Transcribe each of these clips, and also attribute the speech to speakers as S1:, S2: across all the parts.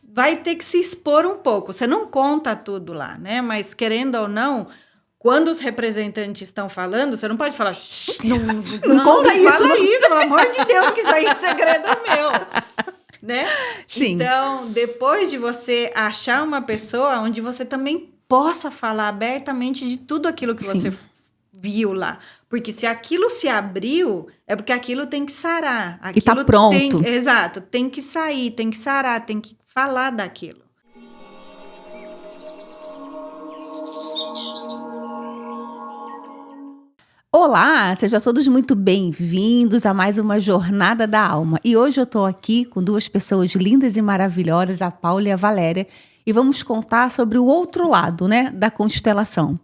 S1: vai ter que se expor um pouco. Você não conta tudo lá, né? Mas querendo ou não, quando os representantes estão falando, você não pode falar,
S2: não conta isso.
S1: Fala isso, pelo amor de Deus, que isso aí é segredo meu. Né?
S2: Sim.
S1: Então, depois de você achar uma pessoa onde você também possa falar abertamente de tudo aquilo que você viu lá. Porque se aquilo se abriu, é porque aquilo tem que sarar. Aquilo
S2: e tá pronto.
S1: Exato. Tem que sair, tem que sarar, tem que falar daquilo.
S2: Olá, sejam todos muito bem-vindos a mais uma Jornada da Alma. E hoje eu estou aqui com duas pessoas lindas e maravilhosas, a Paula e a Valéria, e vamos contar sobre o outro lado, né, da constelação.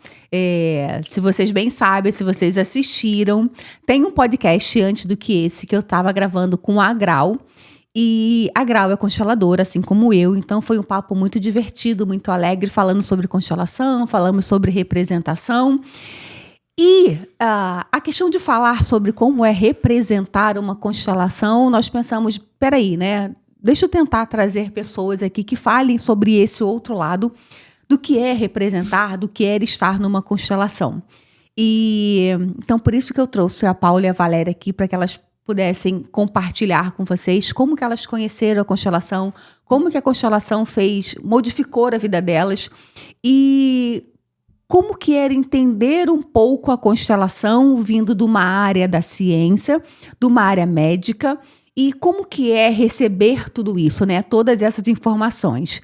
S2: Se vocês bem sabem, se vocês assistiram, tem um podcast antes do que esse que eu estava gravando com a Grau. E a Grau é consteladora, assim como eu, então foi um papo muito divertido, muito alegre, falando sobre constelação, falamos sobre representação. E a questão de falar sobre como é representar uma constelação, nós pensamos, peraí, né? Deixa eu tentar trazer pessoas aqui que falem sobre esse outro lado do que é representar, do que é estar numa constelação. E então, por isso que eu trouxe a Paula e a Valéria aqui, para que elas pudessem compartilhar com vocês como que elas conheceram a constelação, como que a constelação modificou a vida delas e como que era entender um pouco a constelação vindo de uma área da ciência, de uma área médica, e como que é receber tudo isso, né? Todas essas informações.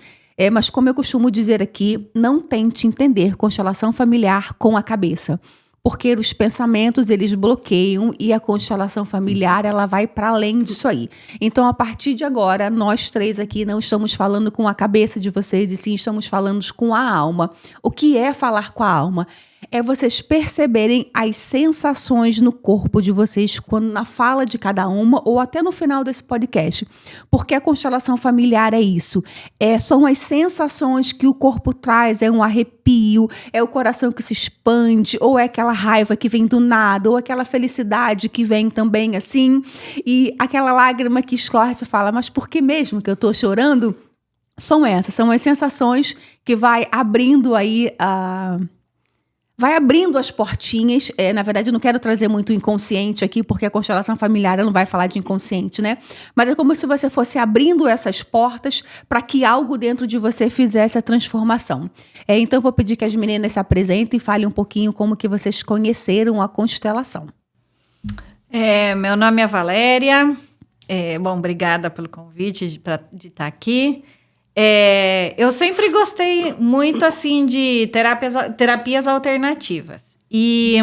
S2: Mas como eu costumo dizer aqui, não tente entender constelação familiar com a cabeça, porque os pensamentos, eles bloqueiam e a constelação familiar, ela vai para além disso aí. Então, a partir de agora, nós três aqui não estamos falando com a cabeça de vocês, e sim estamos falando com a alma. O que é falar com a alma? É vocês perceberem as sensações no corpo de vocês quando na fala de cada uma ou até no final desse podcast. Porque a constelação familiar é isso. São as sensações que o corpo traz, é um arrepio, é o coração que se expande, ou é aquela raiva que vem do nada, ou aquela felicidade que vem também assim, e aquela lágrima que escorre e fala, mas por que mesmo que eu estou chorando? São as sensações que vai abrindo aí vai abrindo as portinhas. Na verdade, eu não quero trazer muito inconsciente aqui, porque a constelação familiar não vai falar de inconsciente, né? Mas é como se você fosse abrindo essas portas para que algo dentro de você fizesse a transformação. Então, eu vou pedir que as meninas se apresentem e falem um pouquinho como que vocês conheceram a constelação.
S1: Meu nome é Valéria. Obrigada pelo convite de estar aqui. Eu sempre gostei muito assim de terapias alternativas. E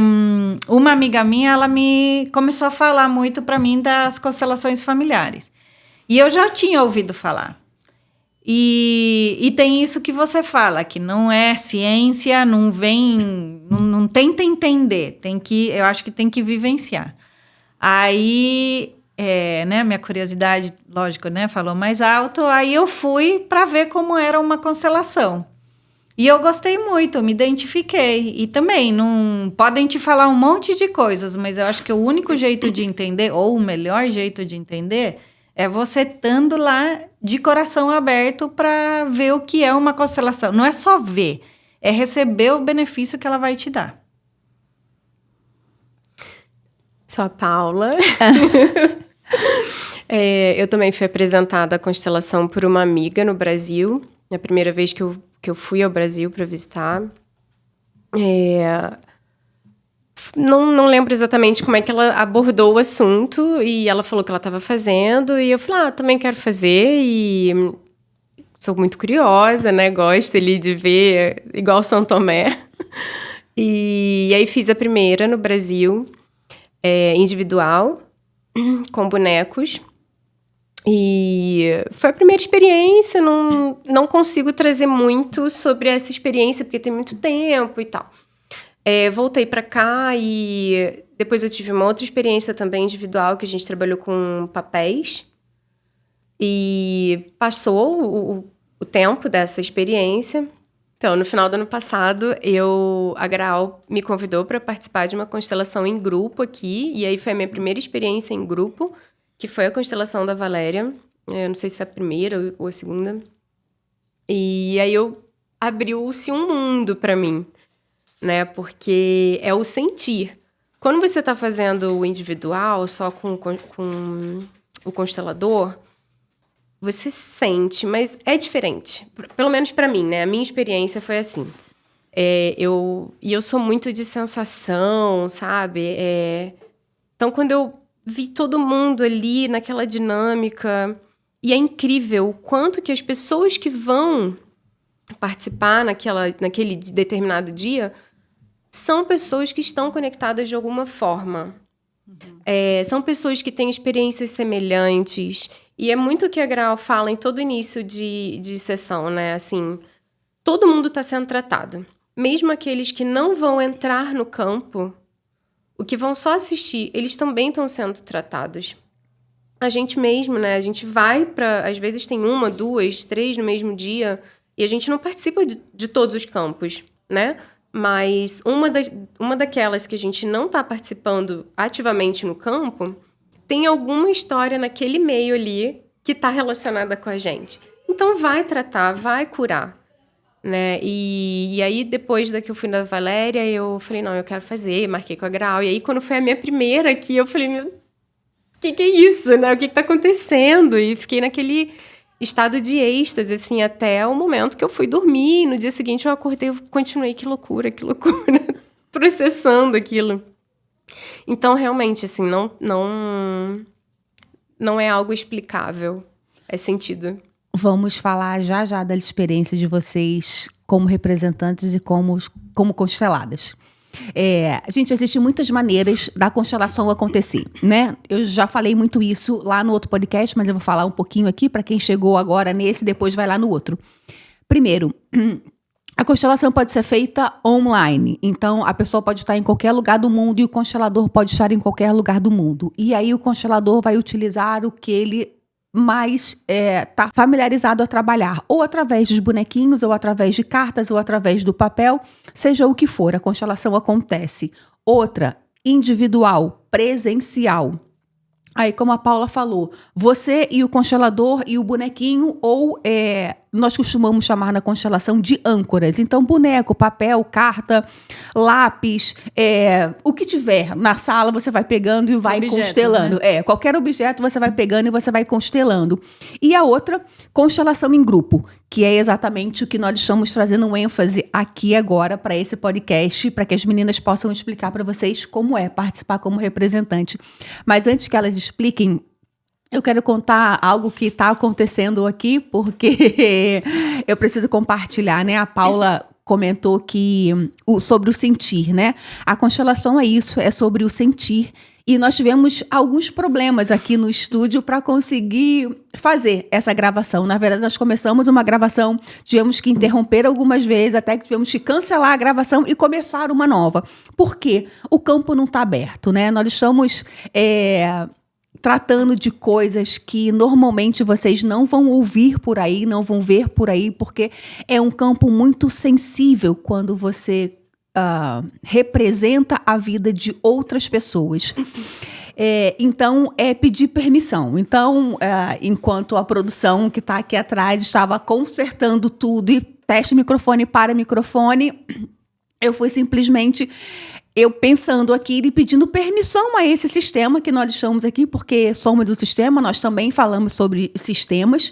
S1: uma amiga minha, ela me começou a falar muito para mim das constelações familiares. E eu já tinha ouvido falar. E tem isso que você fala, que não é ciência, não tenta entender, eu acho que tem que vivenciar. Aí minha curiosidade, lógico, né, falou mais alto, aí eu fui para ver como era uma constelação. E eu gostei muito, me identifiquei. E também, podem te falar um monte de coisas, mas eu acho que o único jeito de entender, ou o melhor jeito de entender, é você estando lá de coração aberto para ver o que é uma constelação. Não é só ver, é receber o benefício que ela vai te dar.
S3: Sou a Paula. Eu também fui apresentada à constelação por uma amiga no Brasil. É a primeira vez que eu fui ao Brasil para visitar. Não lembro exatamente como é que ela abordou o assunto. E ela falou que ela estava fazendo. E eu falei, também quero fazer. E sou muito curiosa, né? Gosto ali de ver, igual São Tomé. E aí fiz a primeira no Brasil, individual, com bonecos. E foi a primeira experiência, não consigo trazer muito sobre essa experiência, porque tem muito tempo e tal. Voltei pra cá e depois eu tive uma outra experiência também individual, que a gente trabalhou com papéis. E passou o tempo dessa experiência. Então, no final do ano passado, a Grau me convidou para participar de uma constelação em grupo aqui. E aí foi a minha primeira experiência em grupo, que foi a constelação da Valéria. Eu não sei se foi a primeira ou a segunda. E aí abriu-se um mundo para mim, né? Porque é o sentir. Quando você está fazendo o individual, só com o constelador, você sente, mas é diferente. Pelo menos para mim, né? A minha experiência foi assim. Eu sou muito de sensação, sabe? Então, quando eu vi todo mundo ali naquela dinâmica, e é incrível o quanto que as pessoas que vão participar naquele determinado dia são pessoas que estão conectadas de alguma forma. São pessoas que têm experiências semelhantes. E é muito o que a Graal fala em todo início de sessão, né? Assim, todo mundo está sendo tratado. Mesmo aqueles que não vão entrar no campo, o que vão só assistir, eles também estão sendo tratados. A gente mesmo, né? A gente vai para... Às vezes tem 1, 2, 3 no mesmo dia, e a gente não participa de todos os campos, né? Mas uma daquelas que a gente não está participando ativamente no campo, tem alguma história naquele meio ali que está relacionada com a gente. Então, vai tratar, vai curar, né? E aí, depois que eu fui na Valéria, eu falei, não, eu quero fazer, marquei com a Graal. E aí, quando foi a minha primeira aqui, eu falei, meu, que é isso, né? O que tá acontecendo? E fiquei naquele estado de êxtase, assim, até o momento que eu fui dormir. No dia seguinte, eu acordei, eu continuei, que loucura, processando aquilo. Então, realmente, assim, não é algo explicável. É sentido.
S2: Vamos falar já da experiência de vocês como representantes e como consteladas. Gente, existem muitas maneiras da constelação acontecer, né? Eu já falei muito isso lá no outro podcast, mas eu vou falar um pouquinho aqui para quem chegou agora nesse, depois vai lá no outro. Primeiro, a constelação pode ser feita online. Então, a pessoa pode estar em qualquer lugar do mundo e o constelador pode estar em qualquer lugar do mundo. E aí o constelador vai utilizar o que ele mais está familiarizado a trabalhar, ou através dos bonequinhos, ou através de cartas, ou através do papel, seja o que for, a constelação acontece. Outra, individual, presencial. Aí, como a Paula falou, você e o constelador e o bonequinho, ou nós costumamos chamar na constelação de âncoras. Então, boneco, papel, carta, lápis, o que tiver na sala, você vai pegando e vai constelando. Né? Qualquer objeto você vai pegando e você vai constelando. E a outra, constelação em grupo, que é exatamente o que nós estamos trazendo um ênfase aqui agora para esse podcast, para que as meninas possam explicar para vocês como é participar como representante. Mas antes que elas expliquem, eu quero contar algo que está acontecendo aqui, porque eu preciso compartilhar, né? A Paula comentou que sobre o sentir, né? A constelação é isso, é sobre o sentir. E nós tivemos alguns problemas aqui no estúdio para conseguir fazer essa gravação. Na verdade, nós começamos uma gravação, tivemos que interromper algumas vezes, até que tivemos que cancelar a gravação e começar uma nova. Por quê? O campo não está aberto, né? Nós estamos tratando de coisas que normalmente vocês não vão ouvir por aí, não vão ver por aí, porque é um campo muito sensível quando você representa a vida de outras pessoas. Então, é pedir permissão. Então, enquanto a produção que está aqui atrás estava consertando tudo e teste microfone para microfone, eu fui simplesmente... Eu pensando aqui e pedindo permissão a esse sistema que nós estamos aqui, porque somos do sistema, nós também falamos sobre sistemas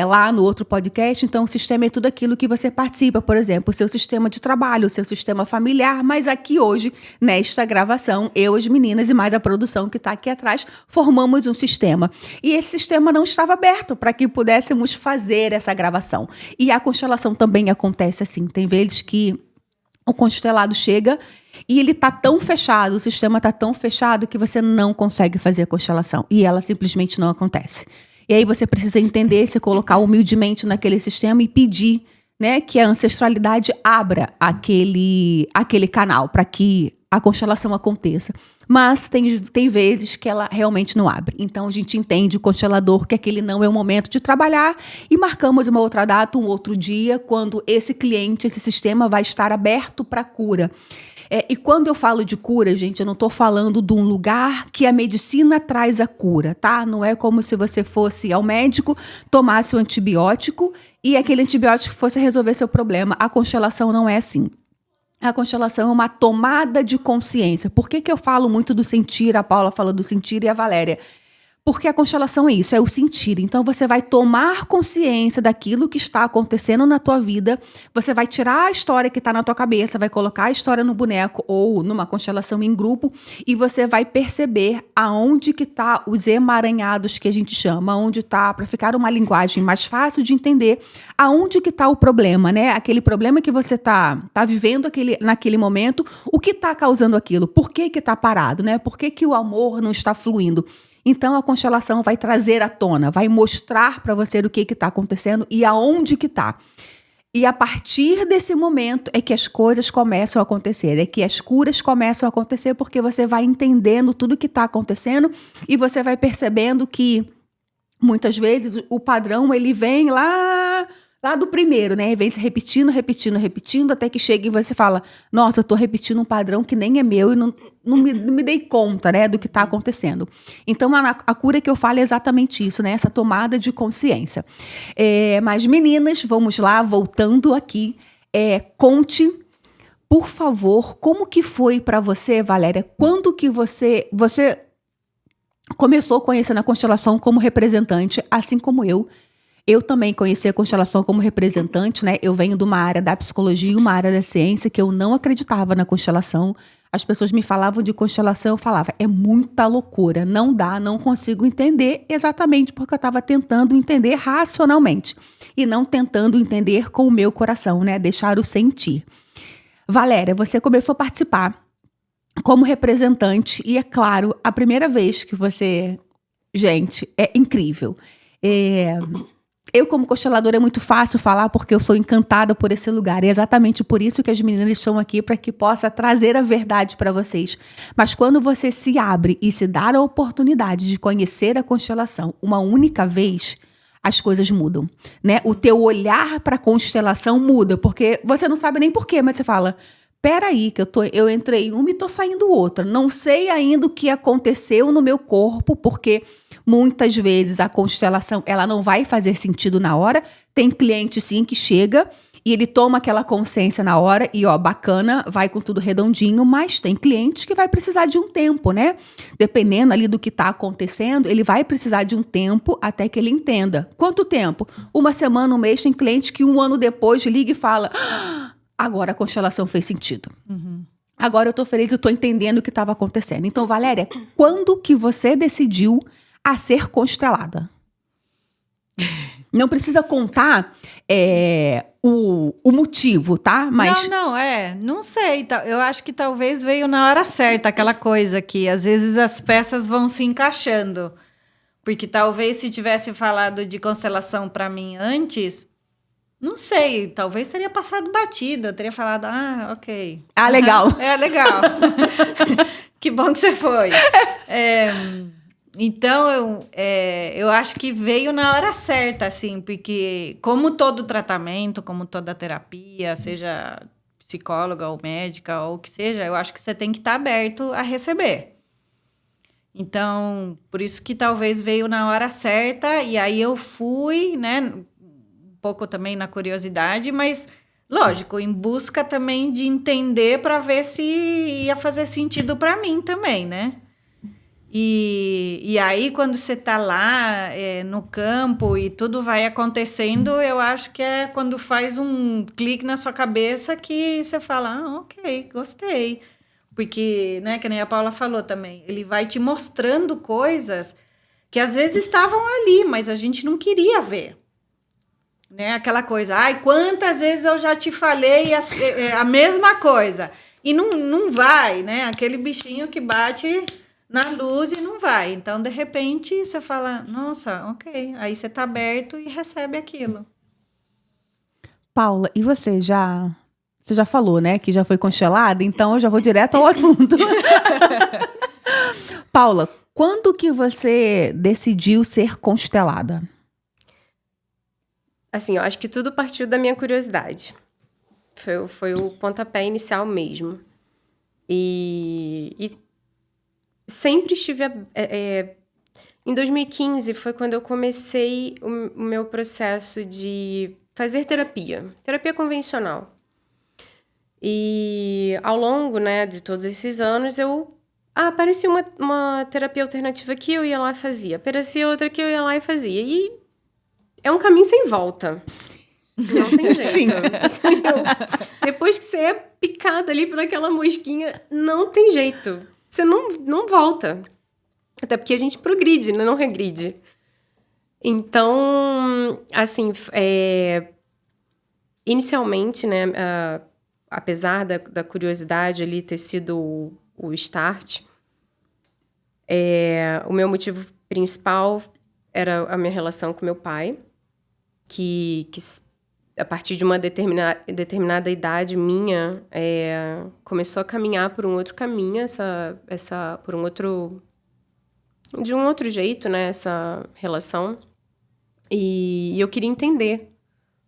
S2: lá no outro podcast. Então, o sistema é tudo aquilo que você participa, por exemplo, o seu sistema de trabalho, o seu sistema familiar. Mas aqui hoje, nesta gravação, eu, as meninas e mais a produção que está aqui atrás, formamos um sistema. E esse sistema não estava aberto para que pudéssemos fazer essa gravação. E a constelação também acontece assim. Tem vezes que o constelado chega e ele está tão fechado, o sistema está tão fechado que você não consegue fazer a constelação. E ela simplesmente não acontece. E aí você precisa entender, se colocar humildemente naquele sistema e pedir, né, que a ancestralidade abra aquele canal para que a constelação aconteça. Mas tem vezes que ela realmente não abre. Então, a gente entende o constelador que aquele não é o momento de trabalhar e marcamos uma outra data, um outro dia, quando esse cliente, esse sistema vai estar aberto para cura. E quando eu falo de cura, gente, eu não estou falando de um lugar que a medicina traz a cura, tá? Não é como se você fosse ao médico, tomasse o antibiótico e aquele antibiótico fosse resolver seu problema. A constelação não é assim. A constelação é uma tomada de consciência. Por que eu falo muito do sentir? A Paula fala do sentir e a Valéria. Porque a constelação é isso, é o sentir. Então, você vai tomar consciência daquilo que está acontecendo na tua vida, você vai tirar a história que está na tua cabeça, vai colocar a história no boneco ou numa constelação em grupo e você vai perceber aonde que tá os emaranhados que a gente chama, aonde tá, para ficar uma linguagem mais fácil de entender, aonde que tá o problema, né? Aquele problema que você tá vivendo naquele momento, o que tá causando aquilo? Por que tá parado, né? Por que o amor não está fluindo? Então, a constelação vai trazer à tona, vai mostrar para você o que está acontecendo e aonde que está. E a partir desse momento é que as coisas começam a acontecer, é que as curas começam a acontecer porque você vai entendendo tudo que está acontecendo e você vai percebendo que, muitas vezes, o padrão ele vem lá do primeiro, né? Vem se repetindo, até que chega e você fala, nossa, eu tô repetindo um padrão que nem é meu e não me dei conta, né, do que tá acontecendo. Então, a cura que eu falo é exatamente isso, né? Essa tomada de consciência. Mas, meninas, vamos lá, voltando aqui, conte, por favor, como que foi para você, Valéria? Quando que você começou conhecendo a constelação como representante, assim como eu? Eu também conheci a constelação como representante, né? Eu venho de uma área da psicologia, uma área da ciência, que eu não acreditava na constelação. As pessoas me falavam de constelação, eu falava, é muita loucura, não dá, não consigo entender, exatamente porque eu estava tentando entender racionalmente e não tentando entender com o meu coração, né? Deixar o sentir. Valéria, você começou a participar como representante e, é claro, a primeira vez que você... Gente, é incrível. Eu, como consteladora, é muito fácil falar porque eu sou encantada por esse lugar. É exatamente por isso que as meninas estão aqui, para que possa trazer a verdade para vocês. Mas quando você se abre e se dá a oportunidade de conhecer a constelação uma única vez, as coisas mudam, né? O teu olhar para a constelação muda, porque você não sabe nem porquê, mas você fala... Peraí, que eu entrei uma e tô saindo outra. Não sei ainda o que aconteceu no meu corpo, porque muitas vezes a constelação ela não vai fazer sentido na hora. Tem cliente, sim, que chega e ele toma aquela consciência na hora e, bacana, vai com tudo redondinho, mas tem cliente que vai precisar de um tempo, né? Dependendo ali do que tá acontecendo, ele vai precisar de um tempo até que ele entenda. Quanto tempo? 1 semana, 1 mês. Tem cliente que 1 ano depois liga e fala... Agora a constelação fez sentido. Uhum. Agora eu tô feliz, eu tô entendendo o que estava acontecendo. Então, Valéria, quando que você decidiu a ser constelada? Não precisa contar o motivo, tá? Mas...
S1: Não sei. Eu acho que talvez veio na hora certa, aquela coisa que às vezes as peças vão se encaixando. Porque talvez se tivesse falado de constelação para mim antes... Não sei, talvez teria passado batida, teria falado, ok.
S2: Legal.
S1: Legal. Que bom que você foi. Então, eu acho que veio na hora certa, assim, porque como todo tratamento, como toda terapia, seja psicóloga ou médica ou o que seja, eu acho que você tem que estar aberto a receber. Então, por isso que talvez veio na hora certa, e aí eu fui, né... pouco também na curiosidade, mas, lógico, em busca também de entender para ver se ia fazer sentido para mim também, né? E aí, quando você está lá no campo e tudo vai acontecendo, eu acho que é quando faz um clique na sua cabeça que você fala, ok, gostei. Porque, né, que nem a Paula falou também, ele vai te mostrando coisas que às vezes estavam ali, mas a gente não queria ver. Né? Aquela coisa, quantas vezes eu já te falei a mesma coisa. E não vai, né? Aquele bichinho que bate na luz e não vai. Então, de repente, você fala, nossa, ok. Aí você está aberto e recebe aquilo.
S2: Paula, e você já falou, né, que já foi constelada? Então, eu já vou direto ao assunto. Paula, quando que você decidiu ser constelada?
S3: Assim, eu acho que tudo partiu da minha curiosidade. Foi o pontapé inicial mesmo. E sempre estive... Em 2015 foi quando eu comecei o meu processo de fazer terapia convencional. E ao longo, né, de todos esses anos, aparecia uma terapia alternativa que eu ia lá e fazia. Aparecia outra que eu ia lá e fazia. E é um caminho sem volta. Não tem jeito.
S2: Sim.
S3: Depois que você é picado ali por aquela mosquinha, não tem jeito. Você não volta. Até porque a gente progride, né? Não regride. Então, assim, inicialmente, né, apesar da curiosidade ali ter sido o start, o meu motivo principal era a minha relação com meu pai, que a partir de uma determinada idade minha, começou a caminhar por um outro caminho, de um outro jeito, né, essa relação. E eu queria entender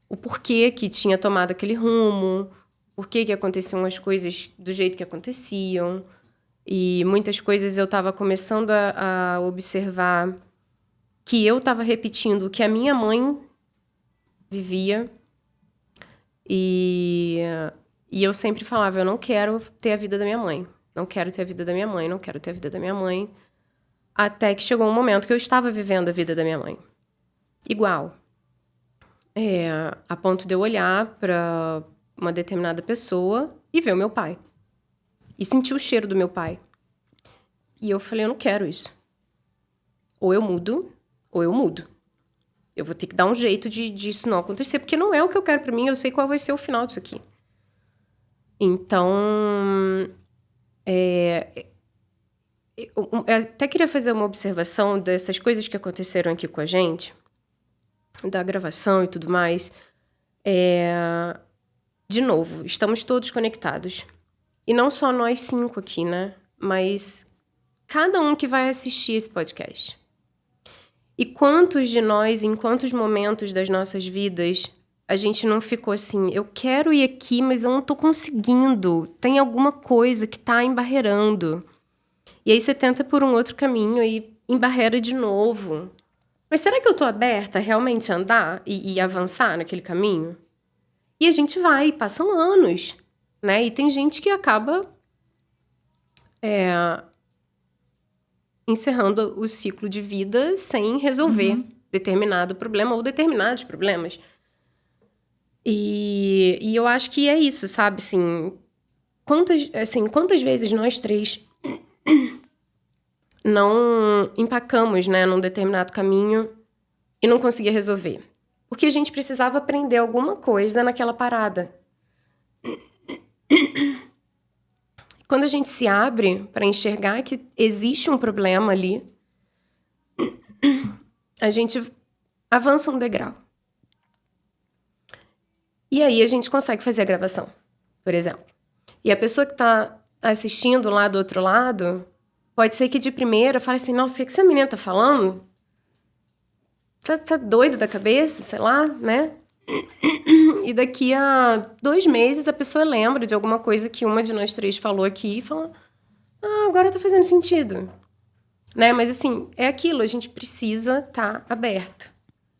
S3: o porquê que tinha tomado aquele rumo, porquê que aconteciam as coisas do jeito que aconteciam. E muitas coisas eu estava começando a observar que eu estava repetindo o que a minha mãe vivia. E eu sempre falava, eu não quero ter a vida da minha mãe. Não quero ter a vida da minha mãe, não quero ter a vida da minha mãe. Até que chegou um momento que eu estava vivendo a vida da minha mãe. Igual. A ponto de eu olhar para uma determinada pessoa e ver o meu pai. E sentir o cheiro do meu pai. E eu falei, eu não quero isso. Ou eu mudo, ou eu mudo. Eu vou ter que dar um jeito disso não acontecer, porque não é o que eu quero para mim, eu sei qual vai ser o final disso aqui. Então, eu até queria fazer uma observação dessas coisas que aconteceram aqui com a gente, da gravação e tudo mais. De novo, estamos todos conectados. E não só nós 5 aqui, né? Mas cada um que vai assistir esse podcast. E quantos de nós, em quantos momentos das nossas vidas, a gente não ficou assim, eu quero ir aqui, mas eu não tô conseguindo. Tem alguma coisa que tá embarreirando. E aí você tenta por um outro caminho e embarreira de novo. Mas será que eu tô aberta a realmente andar e avançar naquele caminho? E a gente vai, passam anos, né? E tem gente que acaba encerrando o ciclo de vida sem resolver determinado problema ou determinados problemas. E eu acho que é isso, sabe? Assim, quantas vezes nós 3 não empacamos, né, num determinado caminho e não conseguia resolver? Porque a gente precisava aprender alguma coisa naquela parada. Quando a gente se abre para enxergar que existe um problema ali, a gente avança um degrau. E aí a gente consegue fazer a gravação, por exemplo. E a pessoa que está assistindo lá do outro lado, pode ser que de primeira fale assim, nossa, o que essa menina tá falando? Tá doida da cabeça, sei lá, né? E daqui a 2 meses a pessoa lembra de alguma coisa que uma de nós 3 falou aqui e fala, agora tá fazendo sentido. Né? Mas assim, é aquilo, a gente precisa estar aberto.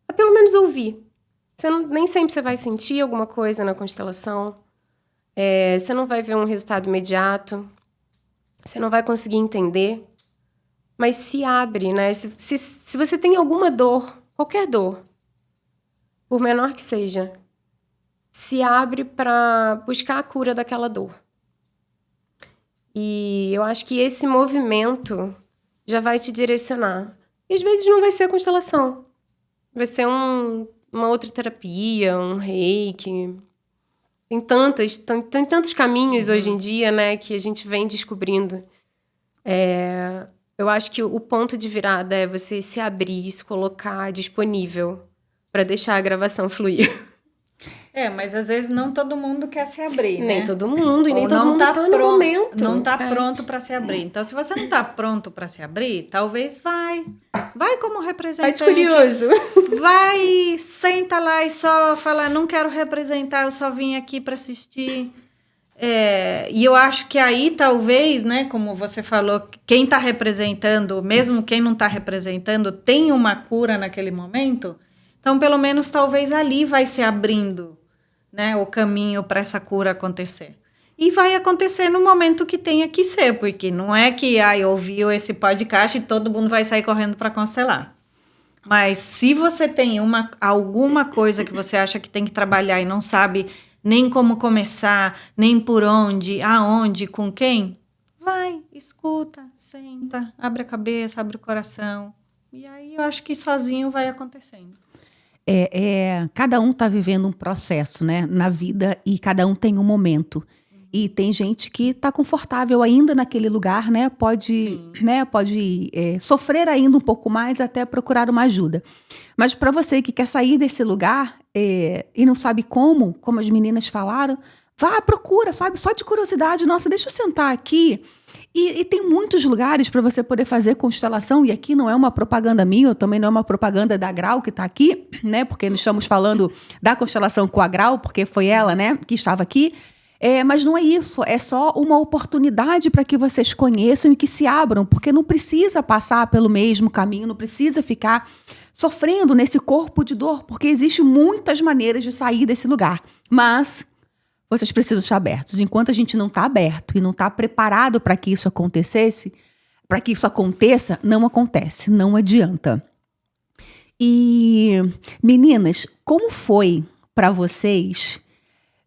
S3: A pelo menos ouvir. Nem sempre você vai sentir alguma coisa na constelação. Você não vai ver um resultado imediato. Você não vai conseguir entender. Mas se abre, né? Se você tem alguma dor, qualquer dor, por menor que seja, se abre para buscar a cura daquela dor. E eu acho que esse movimento já vai te direcionar. E às vezes não vai ser a constelação. Vai ser uma outra terapia, um reiki. Tem tantos caminhos hoje em dia, né, que a gente vem descobrindo. Eu acho que o ponto de virada é você se abrir, se colocar disponível para deixar a gravação fluir.
S1: Mas às vezes não todo mundo quer se abrir, né?
S3: Nem todo mundo, e nem
S1: Ou
S3: todo mundo tá no momento.
S1: Não tá pronto para se abrir. Então, se você não tá pronto para se abrir, talvez vai como representante.
S3: Vai de curioso.
S1: Vai, senta lá e só fala, não quero representar, eu só vim aqui para assistir. E eu acho que aí, talvez, né, como você falou, quem está representando, mesmo quem não está representando, tem uma cura naquele momento. Então, pelo menos, talvez ali vai se abrindo, né, o caminho para essa cura acontecer. E vai acontecer no momento que tenha que ser, porque não é que ouviu esse podcast e todo mundo vai sair correndo para constelar. Mas se você tem alguma coisa que você acha que tem que trabalhar e não sabe nem como começar, nem por onde, aonde, com quem, vai, escuta, senta, abre a cabeça, abre o coração. E aí eu acho que sozinho vai acontecendo.
S2: Cada um está vivendo um processo, né, na vida, e cada um tem um momento. E tem gente que está confortável ainda naquele lugar, né? Pode sofrer ainda um pouco mais até procurar uma ajuda. Mas para você que quer sair desse lugar e não sabe como as meninas falaram, vá, procura, sabe? Só de curiosidade, nossa, deixa eu sentar aqui. E tem muitos lugares para você poder fazer constelação, e aqui não é uma propaganda minha, também não é uma propaganda da Grau que está aqui, né? Porque nós estamos falando da constelação com a Grau, porque foi ela, né, que estava aqui. Mas não é isso, é só uma oportunidade para que vocês conheçam e que se abram, porque não precisa passar pelo mesmo caminho, não precisa ficar sofrendo nesse corpo de dor, porque existem muitas maneiras de sair desse lugar. Mas vocês precisam estar abertos. Enquanto a gente não está aberto e não está preparado para que isso aconteça, não acontece, não adianta. E, meninas, como foi para vocês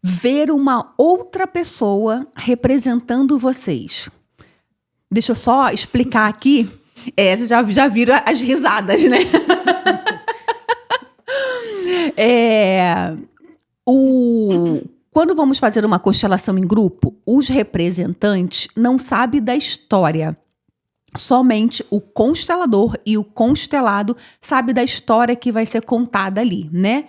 S2: ver uma outra pessoa representando vocês? Deixa eu só explicar aqui. Vocês já viram as risadas, né? Quando vamos fazer uma constelação em grupo, os representantes não sabem da história. Somente o constelador e o constelado sabem da história que vai ser contada ali, né?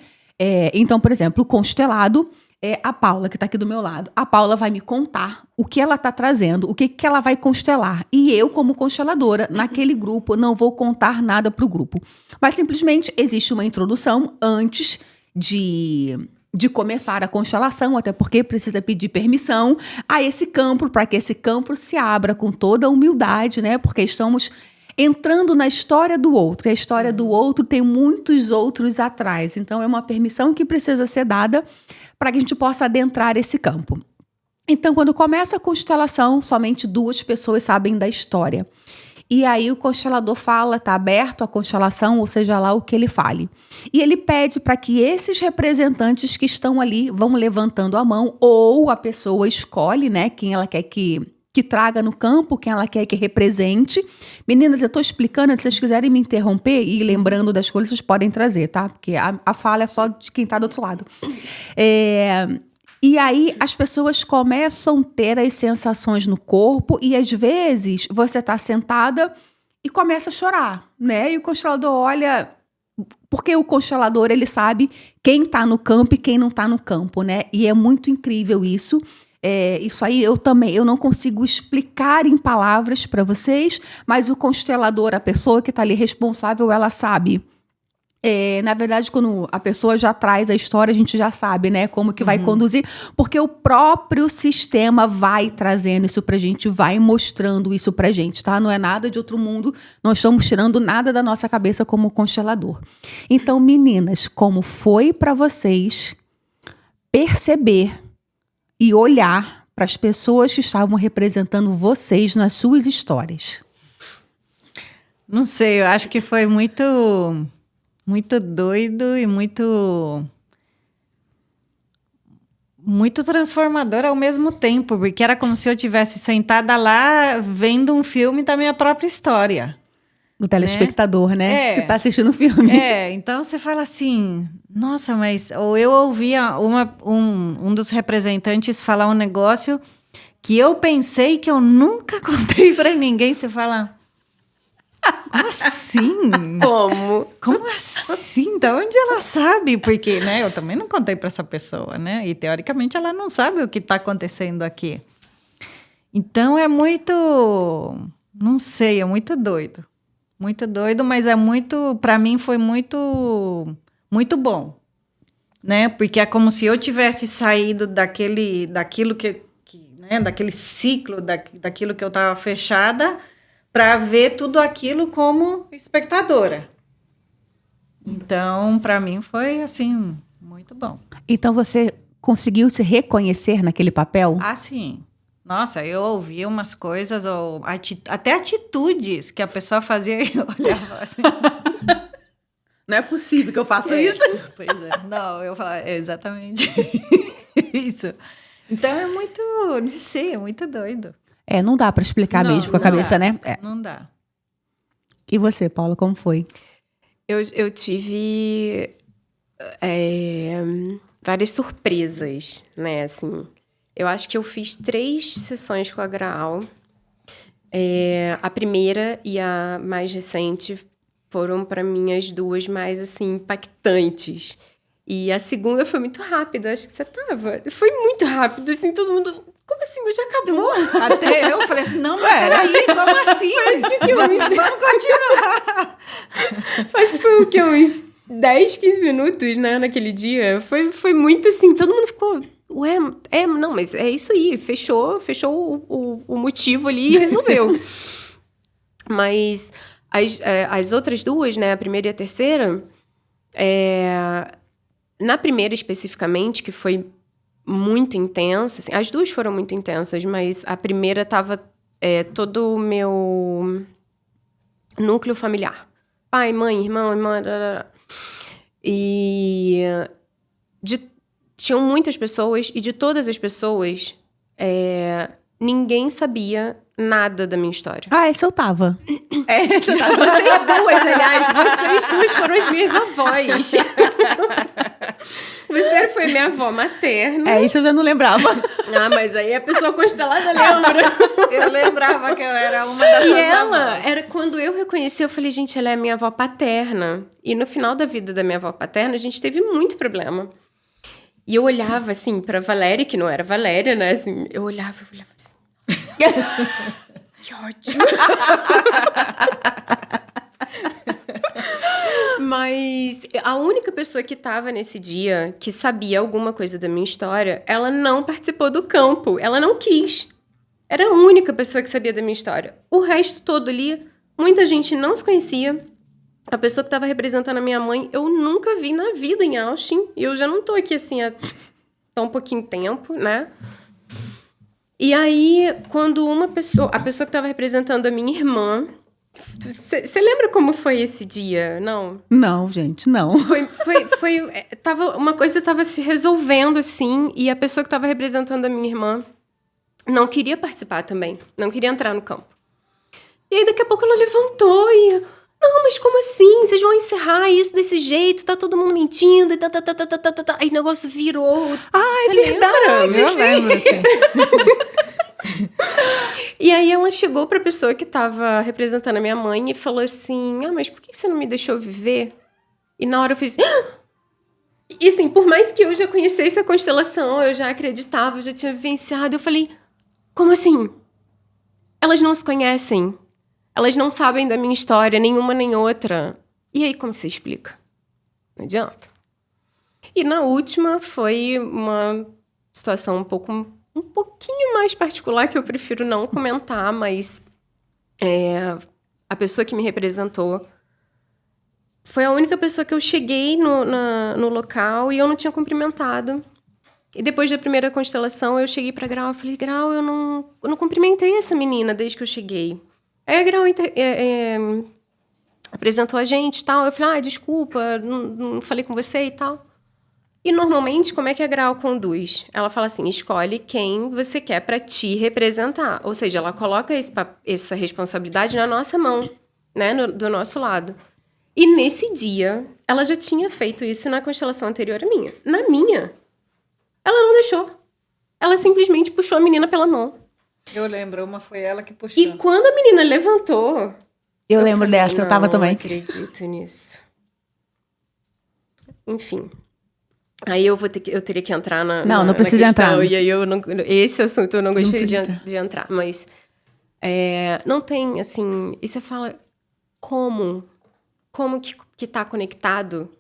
S2: Então, por exemplo, o constelado é a Paula, que está aqui do meu lado. A Paula vai me contar o que ela está trazendo, o que ela vai constelar. E eu, como consteladora, naquele grupo, não vou contar nada para o grupo. Mas simplesmente existe uma introdução antes de começar a constelação, até porque precisa pedir permissão a esse campo, para que esse campo se abra com toda a humildade, né? Porque estamos entrando na história do outro. E a história do outro tem muitos outros atrás. Então, é uma permissão que precisa ser dada para que a gente possa adentrar esse campo. Então, quando começa a constelação, somente 2 pessoas sabem da história. E aí o constelador fala, está aberto a constelação, ou seja lá o que ele fale. E ele pede para que esses representantes que estão ali vão levantando a mão, ou a pessoa escolhe, né, quem ela quer que traga no campo, quem ela quer que represente. Meninas, eu estou explicando, se vocês quiserem me interromper e ir lembrando das coisas, vocês podem trazer, tá? Porque a fala é só de quem está do outro lado. E aí as pessoas começam a ter as sensações no corpo e às vezes você está sentada e começa a chorar, né? E o constelador olha, porque o constelador ele sabe quem está no campo e quem não está no campo, né? E é muito incrível isso. Isso aí eu não consigo explicar em palavras para vocês, mas o constelador, a pessoa que está ali responsável, ela sabe. Na verdade, quando a pessoa já traz a história, a gente já sabe, né, como que vai conduzir, porque o próprio sistema vai trazendo isso pra gente, vai mostrando isso pra gente, tá? Não é nada de outro mundo, não estamos tirando nada da nossa cabeça como constelador. Então, meninas, como foi para vocês perceber e olhar para as pessoas que estavam representando vocês nas suas histórias?
S1: Não sei, eu acho que foi muito doido e muito transformador ao mesmo tempo, porque era como se eu tivesse sentada lá vendo um filme da minha própria história.
S2: O telespectador, né? Que está assistindo o filme.
S1: Então você fala assim, nossa, mas... Ou eu ouvia um dos representantes falar um negócio que eu pensei que eu nunca contei para ninguém. Você fala... Como assim? Como assim? Da onde ela sabe? Porque, né, eu também não contei para essa pessoa, né? E, teoricamente, ela não sabe o que está acontecendo aqui. Então, é muito... Não sei, é muito doido. Muito doido, mas é muito... Para mim, foi muito bom. Né? Porque é como se eu tivesse saído daquilo que né, daquele ciclo, daquilo que eu estava fechada, para ver tudo aquilo como espectadora. Então, para mim foi assim muito bom.
S2: Então você conseguiu se reconhecer naquele papel?
S1: Ah, sim. Nossa, eu ouvi umas coisas, ou até atitudes que a pessoa fazia e eu olhava assim.
S2: Não é possível que eu faça isso.
S1: Pois é. Não, eu falava exatamente isso. Então é muito, não sei, é muito doido.
S2: Não dá para explicar
S1: Não,
S2: mesmo com a
S1: não
S2: cabeça,
S1: dá.
S2: né?
S1: Não dá.
S2: E você, Paula, como foi?
S3: Eu tive várias surpresas, né? Assim, eu acho que eu fiz 3 sessões com a Graal. A primeira e a mais recente foram para mim as 2 mais assim impactantes. E a segunda foi muito rápida, acho que você tava. Foi muito rápido, assim, todo mundo. Como assim? Mas já acabou?
S1: Até eu falei assim, não, mas peraí, como assim? Vamos continuar.
S3: Acho que foi o quê? Uns 10, 15 minutos, né? Naquele dia. Foi muito assim, todo mundo ficou... Ué, não, mas é isso aí. Fechou o motivo ali e resolveu. Mas as outras 2, né? A primeira e a terceira... Na primeira, especificamente, que foi muito intensa, assim, as 2 foram muito intensas, mas a primeira tava todo o meu núcleo familiar. Pai, mãe, irmão, irmã... E tinham muitas pessoas, e de todas as pessoas, ninguém sabia nada da minha história.
S2: Ah, esse eu tava. Esse eu tava.
S3: Vocês 2, aliás, vocês 2 foram as minhas avós. Você foi minha avó materna.
S2: Isso eu já não lembrava.
S3: Ah, mas aí a pessoa constelada lembra.
S1: Eu lembrava que eu era uma das
S3: E
S1: suas
S3: ela,
S1: avós.
S3: quando eu reconheci, eu falei, gente, ela é a minha avó paterna. E no final da vida da minha avó paterna, a gente teve muito problema. E eu olhava, assim, pra Valéria, que não era Valéria, né? Assim, eu olhava assim... Que ódio! Mas a única pessoa que estava nesse dia, que sabia alguma coisa da minha história, ela não participou do campo. Ela não quis. Era a única pessoa que sabia da minha história. O resto todo ali, muita gente não se conhecia. A pessoa que estava representando a minha mãe, eu nunca vi na vida em Austin. E eu já não tô aqui, assim, há tão pouquinho tempo, né? E aí, quando a pessoa que estava representando a minha irmã... Você lembra como foi esse dia? Não?
S2: Não, gente, não.
S3: Uma coisa estava se resolvendo, assim, e a pessoa que estava representando a minha irmã não queria participar também. Não queria entrar no campo. E aí, daqui a pouco, ela levantou e... Não, mas como assim? Vocês vão encerrar isso desse jeito? Tá todo mundo mentindo e Aí o negócio virou.
S2: Ah, é verdade,
S1: Eu lembro, sim.
S3: E aí ela chegou pra pessoa que tava representando a minha mãe e falou assim, mas por que você não me deixou viver? E na hora eu fiz... E assim, por mais que eu já conhecesse a constelação, eu já acreditava, eu já tinha vivenciado, eu falei, como assim? Elas não se conhecem. Elas não sabem da minha história, nenhuma nem outra. E aí, como que você explica? Não adianta. E na última foi uma situação um pouquinho mais particular, que eu prefiro não comentar, mas a pessoa que me representou foi a única pessoa que eu cheguei no local e eu não tinha cumprimentado. E depois da primeira constelação, eu cheguei pra Grau e falei, Grau, eu não cumprimentei essa menina desde que eu cheguei. Aí a Grau apresentou a gente e tal. Eu falei, desculpa, não falei com você e tal. E normalmente, como é que a Grau conduz? Ela fala assim, escolhe quem você quer pra te representar. Ou seja, ela coloca essa responsabilidade na nossa mão, né, do nosso lado. E nesse dia, ela já tinha feito isso na constelação anterior à minha. Na minha, ela não deixou. Ela simplesmente puxou a menina pela mão.
S1: Eu lembro, uma foi ela que puxou.
S3: E quando a menina levantou...
S2: Eu lembro
S3: falei,
S2: dessa, eu tava também.
S3: Não acredito nisso. Enfim. Aí eu teria que entrar
S2: não precisa
S3: questão,
S2: entrar.
S3: E aí esse assunto eu não gostaria
S2: precisa.
S3: de entrar. Mas não tem, assim... E você fala, como que tá conectado?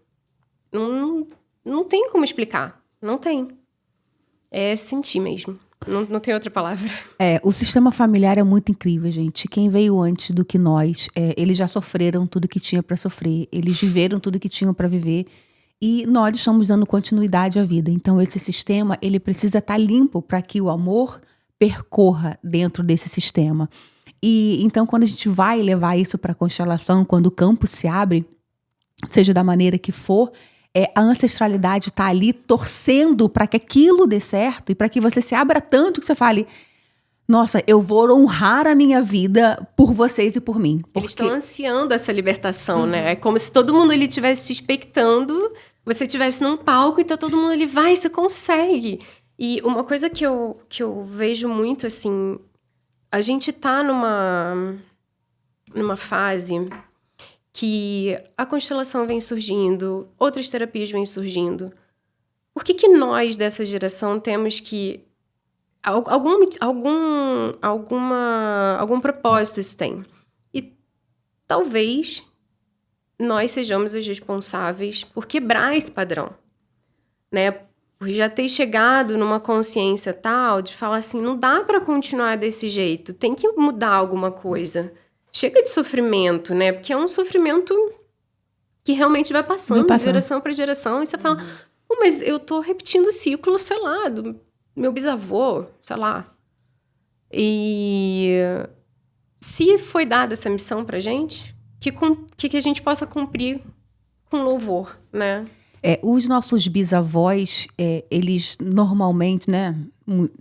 S3: Não tem como explicar. Não tem. É sentir mesmo. Não tem outra palavra.
S2: O sistema familiar é muito incrível, gente. Quem veio antes do que nós, eles já sofreram tudo que tinha para sofrer, eles viveram tudo que tinham para viver e nós estamos dando continuidade à vida. Então, esse sistema, ele precisa estar limpo para que o amor percorra dentro desse sistema. E então, quando a gente vai levar isso para a constelação, quando o campo se abre, seja da maneira que for, a ancestralidade está ali torcendo para que aquilo dê certo e para que você se abra tanto que você fale: nossa, eu vou honrar a minha vida por vocês e por mim.
S3: Eles estão ansiando essa libertação, né? É como se todo mundo ali estivesse te expectando, você estivesse num palco e tá todo mundo ali, vai, você consegue. E uma coisa que eu vejo muito, assim, a gente tá numa fase que a constelação vem surgindo, outras terapias vêm surgindo. Por que nós, dessa geração, temos que... Algum propósito isso tem. E talvez nós sejamos os responsáveis por quebrar esse padrão, né? Por já ter chegado numa consciência tal de falar assim, não dá para continuar desse jeito, tem que mudar alguma coisa. Chega de sofrimento, né? Porque é um sofrimento que realmente vai passando de geração para geração. E você fala, mas eu tô repetindo o ciclo, sei lá, do meu bisavô, sei lá. E se foi dada essa missão pra gente, que a gente possa cumprir com louvor, né?
S2: Os nossos bisavós, eles normalmente, né?